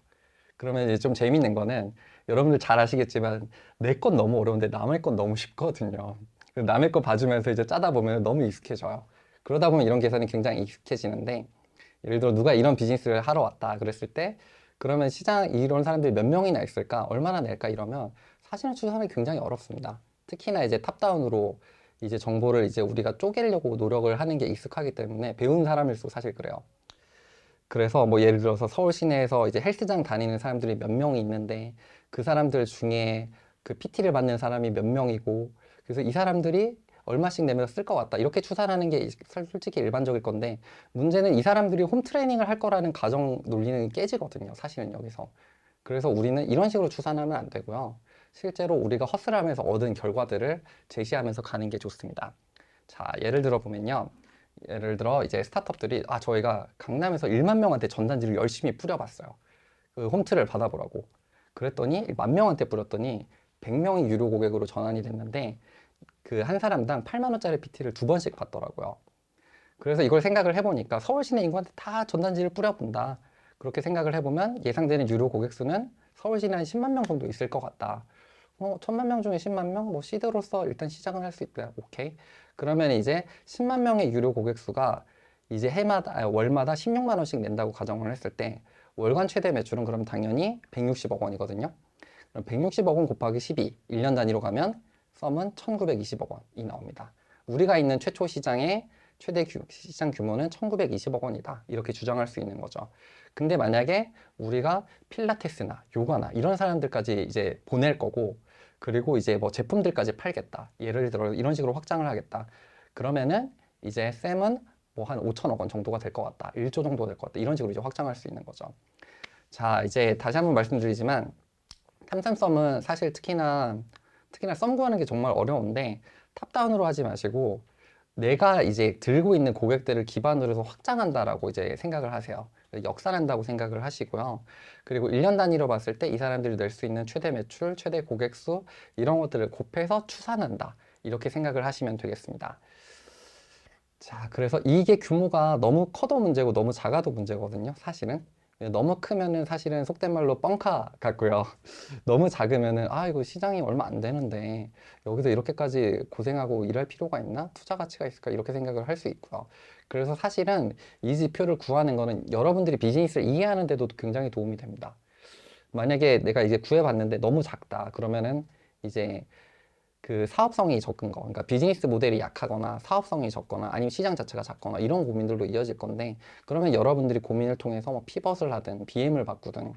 그러면 이제 좀 재밌는 거는 여러분들 잘 아시겠지만 내 건 너무 어려운데 남의 건 너무 쉽거든요. 남의 거 봐주면서 이제 짜다 보면 너무 익숙해져요. 그러다 보면 이런 계산이 굉장히 익숙해지는데 예를 들어 누가 이런 비즈니스를 하러 왔다 그랬을 때 그러면 시장 이런 사람들이 몇 명이나 있을까? 얼마나 낼까? 이러면 사실은 추산하기 굉장히 어렵습니다. 특히나 이제 탑다운으로 이제 정보를 이제 우리가 쪼개려고 노력을 하는 게 익숙하기 때문에 배운 사람일수록 사실 그래요. 그래서 뭐 예를 들어서 서울 시내에서 이제 헬스장 다니는 사람들이 몇 명이 있는데 그 사람들 중에 그 PT를 받는 사람이 몇 명이고 그래서 이 사람들이 얼마씩 내면서 쓸 것 같다. 이렇게 추산하는 게 솔직히 일반적일 건데 문제는 이 사람들이 홈 트레이닝을 할 거라는 가정 논리는 깨지거든요. 사실은 여기서. 그래서 우리는 이런 식으로 추산하면 안 되고요. 실제로 우리가 허슬하면서 얻은 결과들을 제시하면서 가는 게 좋습니다. 자, 예를 들어 보면요. 예를 들어 이제 스타트업들이 저희가 강남에서 1만 명한테 전단지를 열심히 뿌려봤어요. 그 홈트를 받아보라고. 그랬더니 1만 명한테 뿌렸더니 100명이 유료 고객으로 전환이 됐는데 그 한 사람당 8만 원짜리 PT를 2번씩 받더라고요. 그래서 이걸 생각을 해보니까 서울 시내 인구한테 다 전단지를 뿌려본다. 그렇게 생각을 해보면 예상되는 유료 고객 수는 서울 시내 한 10만 명 정도 있을 것 같다. 1,000만 명 중에 10만 명? 뭐 시드로서 일단 시작은 할 수 있다. 오케이. 그러면 이제 10만 명의 유료 고객 수가 이제 월마다 16만 원씩 낸다고 가정을 했을 때 월간 최대 매출은 그럼 당연히 160억 원이거든요. 그럼 160억 원 곱하기 12, 1년 단위로 가면 썸은 1,920억 원이 나옵니다. 우리가 있는 최초 시장의 시장 규모는 1,920억 원이다. 이렇게 주장할 수 있는 거죠. 근데 만약에 우리가 필라테스나 요가나 이런 사람들까지 이제 보낼 거고 그리고 이제 뭐 제품들까지 팔겠다. 예를 들어 이런 식으로 확장을 하겠다. 그러면은 이제 쌤은 뭐 한 5천억 원 정도가 될 것 같다. 1조 정도 될 것 같다. 이런 식으로 이제 확장할 수 있는 거죠. 자, 이제 다시 한번 말씀드리지만 탐삼썸은 사실 특히나 썸 구하는 게 정말 어려운데 탑다운으로 하지 마시고 내가 이제 들고 있는 고객들을 기반으로 해서 확장한다라고 이제 생각을 하세요. 역산한다고 생각을 하시고요. 그리고 1년 단위로 봤을 때 이 사람들이 낼 수 있는 최대 매출, 최대 고객 수 이런 것들을 곱해서 추산한다. 이렇게 생각을 하시면 되겠습니다. 자, 그래서 이게 규모가 너무 커도 문제고 너무 작아도 문제거든요, 사실은. 너무 크면은 사실은 속된 말로 뻥카 같고요. 너무 작으면은 아, 이거 시장이 얼마 안 되는데 여기서 이렇게까지 고생하고 일할 필요가 있나? 투자 가치가 있을까? 이렇게 생각을 할 수 있고요. 그래서 사실은 이 지표를 구하는 거는 여러분들이 비즈니스를 이해하는 데도 굉장히 도움이 됩니다. 만약에 내가 이제 구해봤는데 너무 작다. 그러면은 이제 그 사업성이 적은 거, 그러니까 비즈니스 모델이 약하거나 사업성이 적거나 아니면 시장 자체가 작거나 이런 고민들로 이어질 건데, 그러면 여러분들이 고민을 통해서 뭐 피벗을 하든 BM을 바꾸든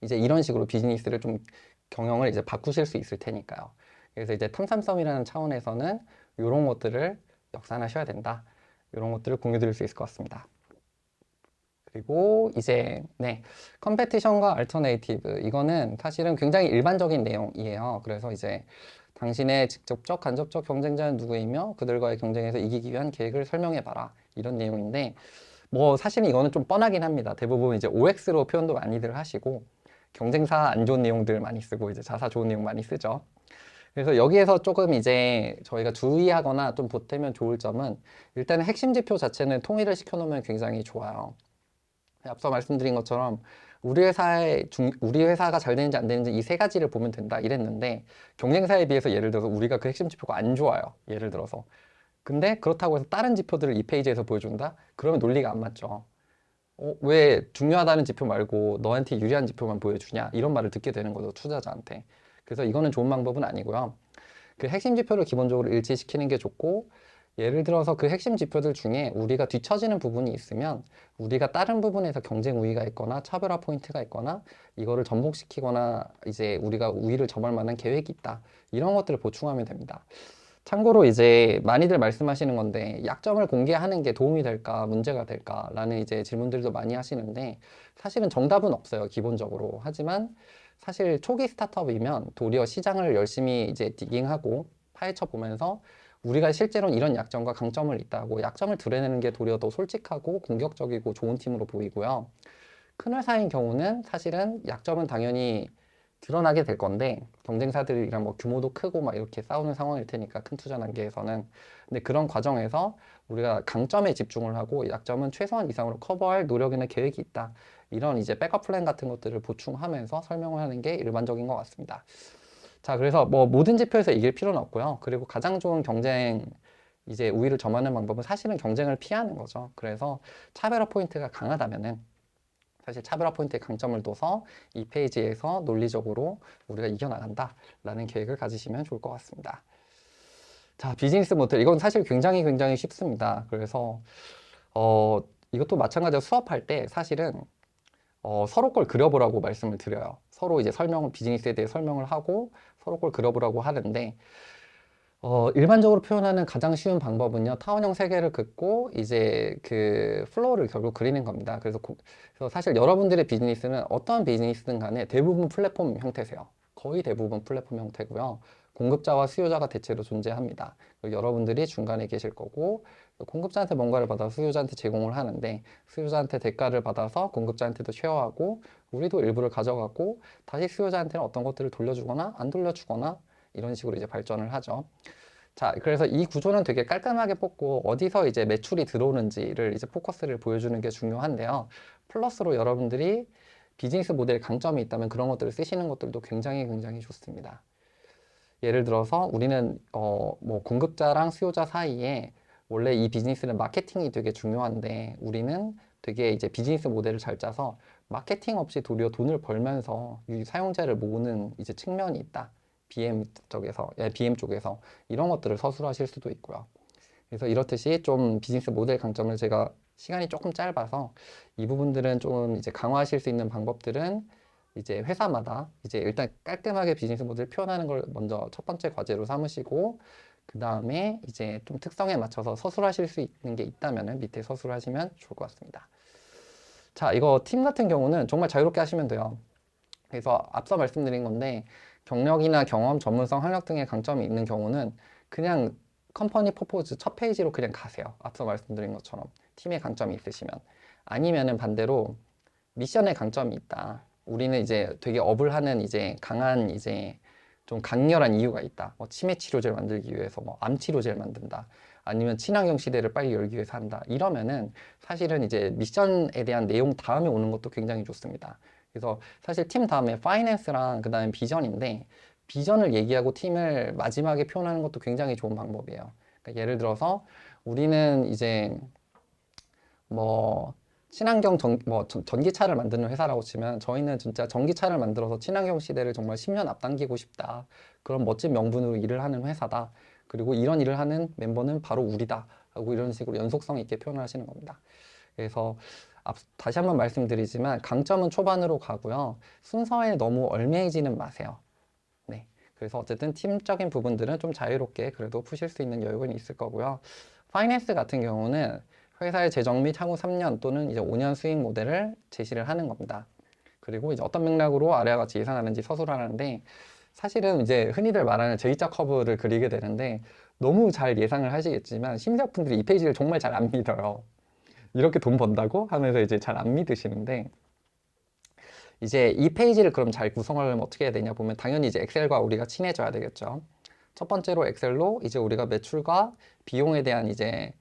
이제 이런 식으로 비즈니스를 좀 경영을 이제 바꾸실 수 있을 테니까요. 그래서 이제 탐삼섬이라는 차원에서는 이런 것들을 역산하셔야 된다. 이런 것들을 공유 드릴 수 있을 것 같습니다. 그리고 이제 네, 컴페티션과 알터네이티브, 이거는 사실은 굉장히 일반적인 내용이에요. 그래서 이제 당신의 직접적, 간접적 경쟁자는 누구이며 그들과의 경쟁에서 이기기 위한 계획을 설명해봐라, 이런 내용인데, 뭐 사실은 이거는 좀 뻔하긴 합니다. 대부분 이제 OX로 표현도 많이들 하시고 경쟁사 안 좋은 내용들 많이 쓰고 이제 자사 좋은 내용 많이 쓰죠. 그래서 여기에서 조금 이제 저희가 주의하거나 좀 보태면 좋을 점은, 일단은 핵심 지표 자체는 통일을 시켜놓으면 굉장히 좋아요. 앞서 말씀드린 것처럼 우리 회사가 잘 되는지 안 되는지 이 세 가지를 보면 된다 이랬는데, 경쟁사에 비해서 예를 들어서 우리가 그 핵심 지표가 안 좋아요. 예를 들어서. 근데 그렇다고 해서 다른 지표들을 이 페이지에서 보여준다? 그러면 논리가 안 맞죠. 왜 중요하다는 지표 말고 너한테 유리한 지표만 보여주냐? 이런 말을 듣게 되는 거죠, 투자자한테. 그래서 이거는 좋은 방법은 아니고요. 그 핵심 지표를 기본적으로 일치시키는 게 좋고, 예를 들어서 그 핵심 지표들 중에 우리가 뒤처지는 부분이 있으면 우리가 다른 부분에서 경쟁 우위가 있거나 차별화 포인트가 있거나 이거를 전복시키거나 이제 우리가 우위를 점할 만한 계획이 있다, 이런 것들을 보충하면 됩니다. 참고로 이제 많이들 말씀하시는 건데, 약점을 공개하는 게 도움이 될까 문제가 될까 라는 이제 질문들도 많이 하시는데, 사실은 정답은 없어요, 기본적으로. 하지만 사실 초기 스타트업이면 도리어 시장을 열심히 이제 디깅하고 파헤쳐 보면서 우리가 실제로는 이런 약점과 강점을 있다고 약점을 드러내는 게 도리어 더 솔직하고 공격적이고 좋은 팀으로 보이고요. 큰 회사인 경우는 사실은 약점은 당연히 드러나게 될 건데, 경쟁사들이랑 뭐 규모도 크고 막 이렇게 싸우는 상황일 테니까, 큰 투자 단계에서는. 근데 그런 과정에서 우리가 강점에 집중을 하고 약점은 최소한 이상으로 커버할 노력이나 계획이 있다, 이런 이제 백업 플랜 같은 것들을 보충하면서 설명을 하는 게 일반적인 것 같습니다. 자, 그래서 뭐 모든 지표에서 이길 필요는 없고요. 그리고 가장 좋은 경쟁 이제 우위를 점하는 방법은 사실은 경쟁을 피하는 거죠. 그래서 차별화 포인트가 강하다면은 사실 차별화 포인트의 강점을 둬서 이 페이지에서 논리적으로 우리가 이겨나간다라는 계획을 가지시면 좋을 것 같습니다. 자, 비즈니스 모델. 이건 사실 굉장히 굉장히 쉽습니다. 그래서 이것도 마찬가지로 수업할 때 사실은 서로 걸 그려보라고 말씀을 드려요. 서로 이제 비즈니스에 대해 설명을 하고 서로 걸 그려보라고 하는데, 일반적으로 표현하는 가장 쉬운 방법은요, 타원형 세 개를 긋고 이제 그 플로우를 결국 그리는 겁니다. 그래서 사실 여러분들의 비즈니스는 어떠한 비즈니스든 간에 대부분 플랫폼 형태세요. 거의 대부분 플랫폼 형태고요. 공급자와 수요자가 대체로 존재합니다. 여러분들이 중간에 계실 거고, 공급자한테 뭔가를 받아서 수요자한테 제공을 하는데, 수요자한테 대가를 받아서 공급자한테도 쉐어하고, 우리도 일부를 가져가고, 다시 수요자한테는 어떤 것들을 돌려주거나 안 돌려주거나, 이런 식으로 이제 발전을 하죠. 자, 그래서 이 구조는 되게 깔끔하게 뽑고 어디서 이제 매출이 들어오는지를 이제 포커스를 보여주는 게 중요한데요. 플러스로 여러분들이 비즈니스 모델 강점이 있다면 그런 것들을 쓰시는 것들도 굉장히 굉장히 좋습니다. 예를 들어서 우리는 뭐 공급자랑 수요자 사이에 원래 이 비즈니스는 마케팅이 되게 중요한데, 우리는 되게 이제 비즈니스 모델을 잘 짜서 마케팅 없이 도리어 돈을 벌면서 이 사용자를 모으는 이제 측면이 있다. BM 쪽에서 이런 것들을 서술하실 수도 있고요. 그래서 이렇듯이 좀 비즈니스 모델 강점을, 제가 시간이 조금 짧아서 이 부분들은 좀 이제 강화하실 수 있는 방법들은 이제 회사마다 이제 일단 깔끔하게 비즈니스 모델 표현하는 걸 먼저 첫 번째 과제로 삼으시고, 그 다음에 이제 좀 특성에 맞춰서 서술하실 수 있는 게 있다면은 밑에 서술하시면 좋을 것 같습니다. 자, 이거 팀 같은 경우는 정말 자유롭게 하시면 돼요. 그래서 앞서 말씀드린 건데, 경력이나 경험, 전문성, 학력 등의 강점이 있는 경우는 그냥 컴퍼니 퍼포즈 첫 페이지로 그냥 가세요. 앞서 말씀드린 것처럼 팀의 강점이 있으시면. 아니면은 반대로 미션의 강점이 있다. 우리는 이제 되게 업을 하는 이제 강한 이제 좀 강렬한 이유가 있다. 뭐 치매 치료제를 만들기 위해서 뭐 암 치료제를 만든다. 아니면 친환경 시대를 빨리 열기 위해서 한다. 이러면은 사실은 이제 미션에 대한 내용 다음에 오는 것도 굉장히 좋습니다. 그래서 사실 팀 다음에 파이낸스랑 그 다음에 비전인데 비전을 얘기하고 팀을 마지막에 표현하는 것도 굉장히 좋은 방법이에요. 그러니까 예를 들어서 우리는 이제 뭐 친환경 전기차를 만드는 회사라고 치면 저희는 진짜 전기차를 만들어서 친환경 시대를 정말 10년 앞당기고 싶다. 그런 멋진 명분으로 일을 하는 회사다. 그리고 이런 일을 하는 멤버는 바로 우리다. 하고 이런 식으로 연속성 있게 표현을 하시는 겁니다. 그래서 다시 한번 말씀드리지만 강점은 초반으로 가고요. 순서에 너무 얽매이지는 마세요. 네. 그래서 어쨌든 팀적인 부분들은 좀 자유롭게 그래도 푸실 수 있는 여유는 있을 거고요. 파이낸스 같은 경우는 회사의 재정 및 향후 3년 또는 이제 5년 수익 모델을 제시를 하는 겁니다. 그리고 이제 어떤 맥락으로 아래와 같이 예상하는지 서술하는데 사실은 이제 흔히들 말하는 J자 커브를 그리게 되는데 너무 잘 예상을 하시겠지만 심리학분들이 이 페이지를 정말 잘 안 믿어요. 이렇게 돈 번다고 하면서 이제 잘 안 믿으시는데 이제 이 페이지를 그럼 잘 구성하려면 어떻게 해야 되냐 보면 당연히 이제 엑셀과 우리가 친해져야 되겠죠. 첫 번째로 엑셀로 이제 우리가 매출과 비용에 대한 이제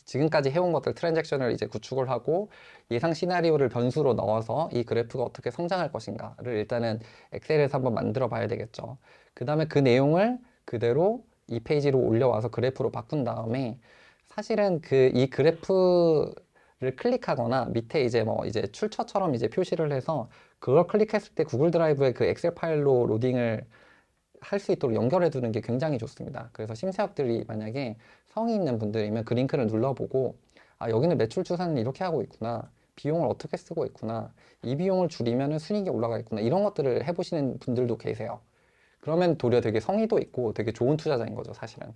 지금까지 해온 것들 트랜잭션을 이제 구축을 하고 예상 시나리오를 변수로 넣어서 이 그래프가 어떻게 성장할 것인가를 일단은 엑셀에서 한번 만들어 봐야 되겠죠. 그 다음에 그 내용을 그대로 이 페이지로 올려와서 그래프로 바꾼 다음에 사실은 그 이 그래프를 클릭하거나 밑에 이제 뭐 이제 출처처럼 이제 표시를 해서 그걸 클릭했을 때 구글 드라이브에 그 엑셀 파일로 로딩을 할 수 있도록 연결해 두는 게 굉장히 좋습니다. 그래서 심사역들이 만약에 성의 있는 분들이면 그 링크를 눌러보고 아 여기는 매출 추산을 이렇게 하고 있구나. 비용을 어떻게 쓰고 있구나. 이 비용을 줄이면 순이익이 올라가 있구나. 이런 것들을 해보시는 분들도 계세요. 그러면 도리어 되게 성의도 있고 되게 좋은 투자자인 거죠, 사실은.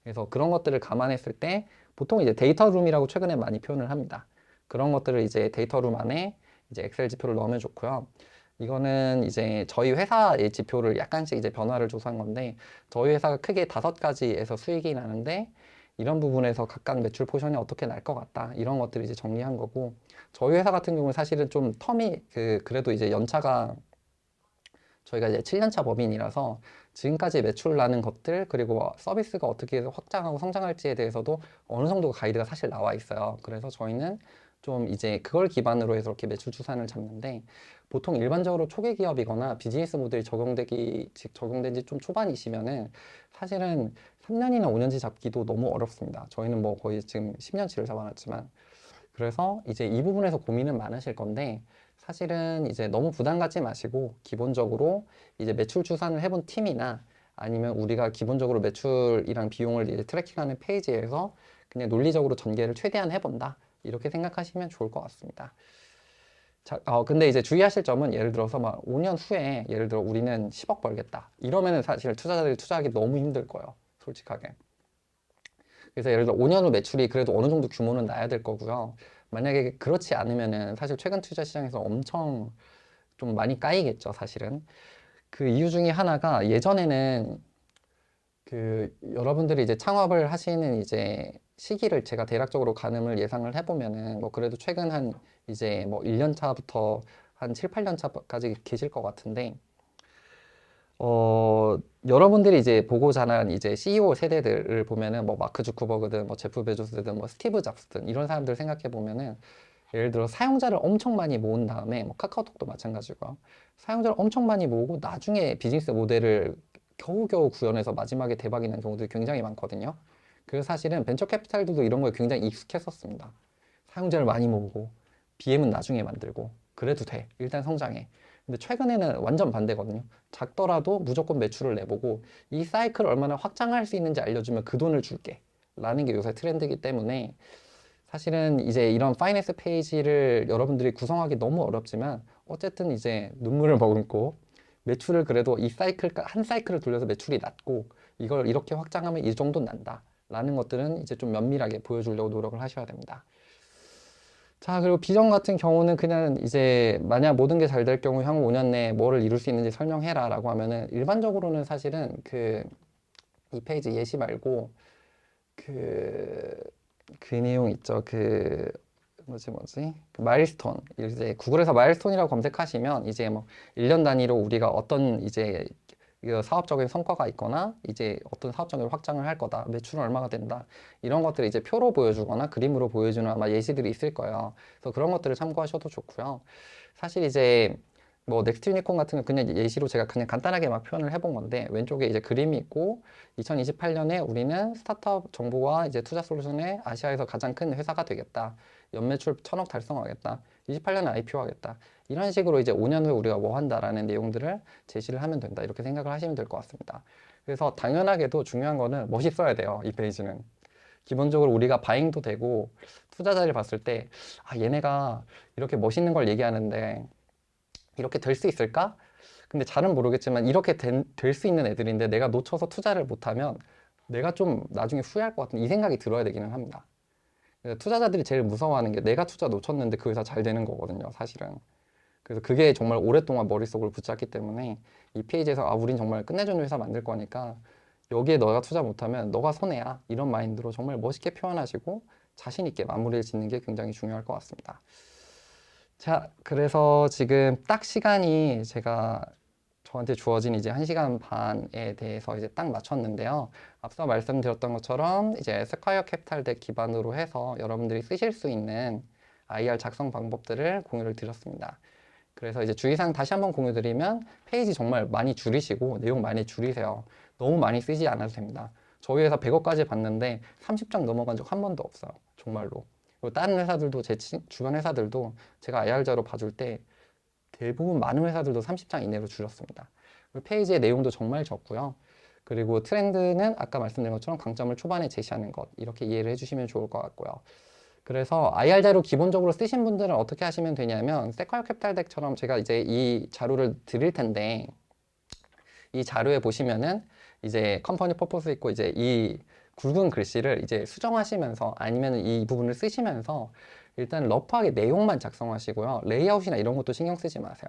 그래서 그런 것들을 감안했을 때 보통 이제 데이터룸이라고 최근에 많이 표현을 합니다. 그런 것들을 이제 데이터룸 안에 이제 엑셀 지표를 넣으면 좋고요. 이거는 이제 저희 회사의 지표를 약간씩 이제 변화를 줘서 한 건데 저희 회사가 크게 5가지에서 수익이 나는데 이런 부분에서 각각 매출 포션이 어떻게 날 것 같다 이런 것들을 이제 정리한 거고 저희 회사 같은 경우는 사실은 좀 텀이 그래도 이제 연차가 저희가 이제 7년차 법인이라서 지금까지 매출 나는 것들 그리고 서비스가 어떻게 해서 확장하고 성장할지에 대해서도 어느 정도 가이드가 사실 나와 있어요. 그래서 저희는 좀 이제 그걸 기반으로 해서 이렇게 매출 추산을 잡는데 보통 일반적으로 초기 기업이거나 비즈니스 모델이 적용된 지 좀 초반이시면은 사실은 3년이나 5년치 잡기도 너무 어렵습니다. 저희는 뭐 거의 지금 10년치를 잡아놨지만 그래서 이제 이 부분에서 고민은 많으실 건데 사실은 이제 너무 부담 갖지 마시고 기본적으로 이제 매출 추산을 해본 팀이나 아니면 우리가 기본적으로 매출이랑 비용을 이제 트래킹하는 페이지에서 그냥 논리적으로 전개를 최대한 해본다. 이렇게 생각하시면 좋을 것 같습니다. 자, 근데 이제 주의하실 점은 예를 들어서 막 5년 후에 예를 들어 우리는 10억 벌겠다. 이러면은 사실 투자자들이 투자하기 너무 힘들 거예요. 솔직하게. 그래서 예를 들어 5년 후 매출이 그래도 어느 정도 규모는 나야 될 거고요. 만약에 그렇지 않으면은 사실 최근 투자 시장에서 엄청 좀 많이 까이겠죠, 사실은. 그 이유 중에 하나가 예전에는 그 여러분들이 이제 창업을 하시는 이제 시기를 제가 대략적으로 가늠을 예상을 해보면은 뭐 그래도 최근 한 이제 뭐 1년 차부터 한 7, 8년 차까지 계실 것 같은데 여러분들이 이제 보고 자란 이제 CEO 세대들을 보면은 뭐 마크 주커버그든 뭐 제프 베조스든 뭐 스티브 잡스든 이런 사람들 생각해 보면은 예를 들어 사용자를 엄청 많이 모은 다음에 뭐 카카오톡도 마찬가지고요. 사용자를 엄청 많이 모으고 나중에 비즈니스 모델을 겨우겨우 구현해서 마지막에 대박이 난 경우들이 굉장히 많거든요. 그래서 사실은 벤처 캐피탈들도 이런 거에 굉장히 익숙했었습니다. 사용자를 많이 모으고 BM은 나중에 만들고 그래도 돼. 일단 성장해. 근데 최근에는 완전 반대거든요. 작더라도 무조건 매출을 내보고 이 사이클을 얼마나 확장할 수 있는지 알려주면 그 돈을 줄게. 라는 게 요새 트렌드이기 때문에 사실은 이제 이런 파이낸스 페이지를 여러분들이 구성하기 너무 어렵지만 어쨌든 이제 눈물을 머금고 매출을 그래도 이 사이클, 한 사이클을 돌려서 매출이 낮고 이걸 이렇게 확장하면 이 정도 난다. 라는 것들은 이제 좀 면밀하게 보여주려고 노력을 하셔야 됩니다. 자, 그리고 비전 같은 경우는 그냥 이제 만약 모든 게 잘 될 경우 향후 5년 내에 뭐를 이룰 수 있는지 설명해라 라고 하면은 일반적으로는 사실은 이 페이지 예시 말고 그, 그 내용 있죠. 그 마일스톤. 이제 구글에서 마일스톤이라고 검색하시면 이제 뭐 1년 단위로 우리가 어떤 이제 이거 사업적인 성과가 있거나 이제 어떤 사업적인 확장을 할 거다, 매출은 얼마가 된다, 이런 것들을 이제 표로 보여주거나 그림으로 보여주는 아마 예시들이 있을 거예요. 그래서 그런 것들을 참고하셔도 좋고요. 사실 이제 뭐 넥스트 유니콘 같은 거 그냥 예시로 제가 그냥 간단하게 막 표현을 해본 건데, 왼쪽에 이제 그림이 있고 2028년에 우리는 스타트업 정보와 이제 투자 솔루션의 아시아에서 가장 큰 회사가 되겠다, 연매출 1000억 달성하겠다, 28년에 IPO 하겠다, 이런 식으로 이제 5년 후에 우리가 뭐 한다라는 내용들을 제시를 하면 된다, 이렇게 생각을 하시면 될 것 같습니다. 그래서 당연하게도 중요한 거는 멋있어야 돼요. 이 페이지는 기본적으로 우리가 바잉도 되고, 투자자를 봤을 때 얘네가 이렇게 멋있는 걸 얘기하는데 이렇게 될 수 있을까? 근데 잘은 모르겠지만 이렇게 될 수 있는 애들인데 내가 놓쳐서 투자를 못하면 내가 좀 나중에 후회할 것 같은 이 생각이 들어야 되기는 합니다. 투자자들이 제일 무서워하는 게 내가 투자 놓쳤는데 그 회사 잘 되는 거거든요, 사실은. 그래서 그게 정말 오랫동안 머릿속으로 붙잡기 때문에 이 페이지에서 우린 정말 끝내주는 회사 만들 거니까 여기에 너가 투자 못하면 너가 손해야, 이런 마인드로 정말 멋있게 표현하시고 자신 있게 마무리를 짓는 게 굉장히 중요할 것 같습니다. 자, 그래서 지금 딱 시간이 제가 저한테 주어진 이제 1시간 반에 대해서 이제 딱 맞췄는데요. 앞서 말씀드렸던 것처럼 이제 스퀘어 캐피탈 덱 기반으로 해서 여러분들이 쓰실 수 있는 IR 작성 방법들을 공유를 드렸습니다. 그래서 이제 주의사항 다시 한번 공유드리면, 페이지 정말 많이 줄이시고 내용 많이 줄이세요. 너무 많이 쓰지 않아도 됩니다. 저희 회사 100억까지 봤는데 30장 넘어간 적 한 번도 없어요, 정말로. 그리고 다른 회사들도, 제 주변 회사들도 제가 IR자로 봐줄 때 대부분 많은 회사들도 30장 이내로 줄였습니다. 그리고 페이지의 내용도 정말 적고요. 그리고 트렌드는 아까 말씀드린 것처럼 강점을 초반에 제시하는 것, 이렇게 이해를 해주시면 좋을 것 같고요. 그래서 IR 자료 기본적으로 쓰신 분들은 어떻게 하시면 되냐면, 세콰이어 캐피탈 덱처럼 제가 이제 이 자료를 드릴 텐데, 이 자료에 보시면은 이제 컴퍼니 퍼포스 있고 이제 이 굵은 글씨를 이제 수정하시면서 아니면 이 부분을 쓰시면서 일단 러프하게 내용만 작성하시고요. 레이아웃이나 이런 것도 신경 쓰지 마세요.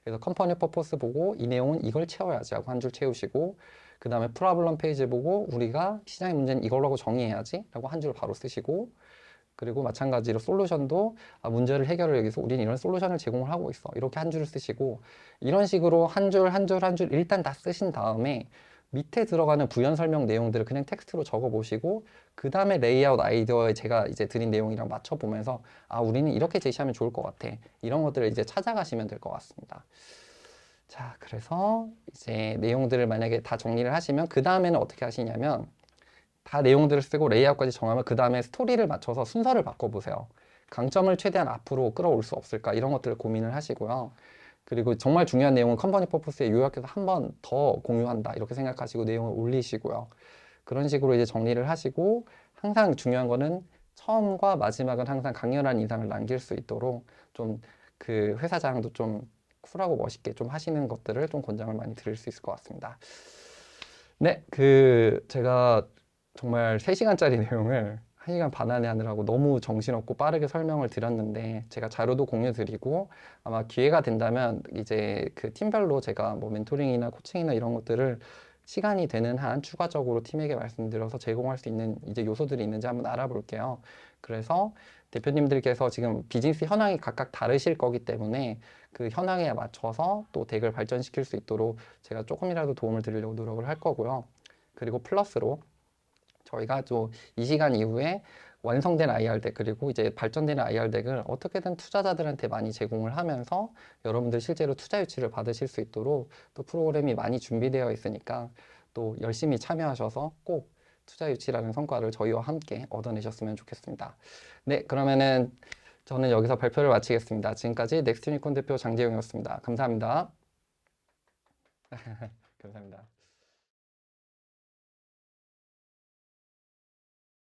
그래서 컴퍼니 퍼포스 보고 이 내용은 이걸 채워야지 하고 한 줄 채우시고, 그 다음에 프로블럼 페이지 보고 우리가 시장의 문제는 이걸로 정의해야지 라고 한 줄 바로 쓰시고, 그리고 마찬가지로 솔루션도 문제를 해결하기 위해서 우리는 이런 솔루션을 제공을 하고 있어, 이렇게 한 줄을 쓰시고, 이런 식으로 한 줄 한 줄 한 줄 일단 다 쓰신 다음에 밑에 들어가는 부연 설명 내용들을 그냥 텍스트로 적어 보시고, 그 다음에 레이아웃 아이디어에 제가 이제 드린 내용이랑 맞춰 보면서 우리는 이렇게 제시하면 좋을 것 같아, 이런 것들을 이제 찾아가시면 될 것 같습니다. 자, 그래서 이제 내용들을 만약에 다 정리를 하시면 그 다음에는 어떻게 하시냐면, 다 내용들을 쓰고 레이아웃까지 정하면 그 다음에 스토리를 맞춰서 순서를 바꿔보세요. 강점을 최대한 앞으로 끌어올 수 없을까, 이런 것들을 고민을 하시고요. 그리고 정말 중요한 내용은 컴퍼니 퍼포스에 요약해서 한 번 더 공유한다, 이렇게 생각하시고 내용을 올리시고요. 그런 식으로 이제 정리를 하시고, 항상 중요한 거는 처음과 마지막은 항상 강렬한 인상을 남길 수 있도록 좀 그 회사 자랑도 좀 쿨하고 멋있게 좀 하시는 것들을 좀 권장을 많이 드릴 수 있을 것 같습니다. 네, 제가 정말 3시간짜리 내용을 1시간 반 안에 하느라고 너무 정신없고 빠르게 설명을 드렸는데, 제가 자료도 공유 드리고 아마 기회가 된다면 이제 그 팀별로 제가 뭐 멘토링이나 코칭이나 이런 것들을 시간이 되는 한 추가적으로 팀에게 말씀드려서 제공할 수 있는 이제 요소들이 있는지 한번 알아볼게요. 그래서 대표님들께서 지금 비즈니스 현황이 각각 다르실 거기 때문에 그 현황에 맞춰서 또 덱을 발전시킬 수 있도록 제가 조금이라도 도움을 드리려고 노력을 할 거고요. 그리고 플러스로 저희가 또 이 시간 이후에 완성된 IR 덱, 그리고 이제 발전되는 IR 덱을 어떻게든 투자자들한테 많이 제공을 하면서 여러분들 실제로 투자 유치를 받으실 수 있도록 또 프로그램이 많이 준비되어 있으니까 또 열심히 참여하셔서 꼭 투자 유치라는 성과를 저희와 함께 얻어내셨으면 좋겠습니다. 네, 그러면은 저는 여기서 발표를 마치겠습니다. 지금까지 넥스트 유니콘 대표 장재용이었습니다. 감사합니다. 감사합니다.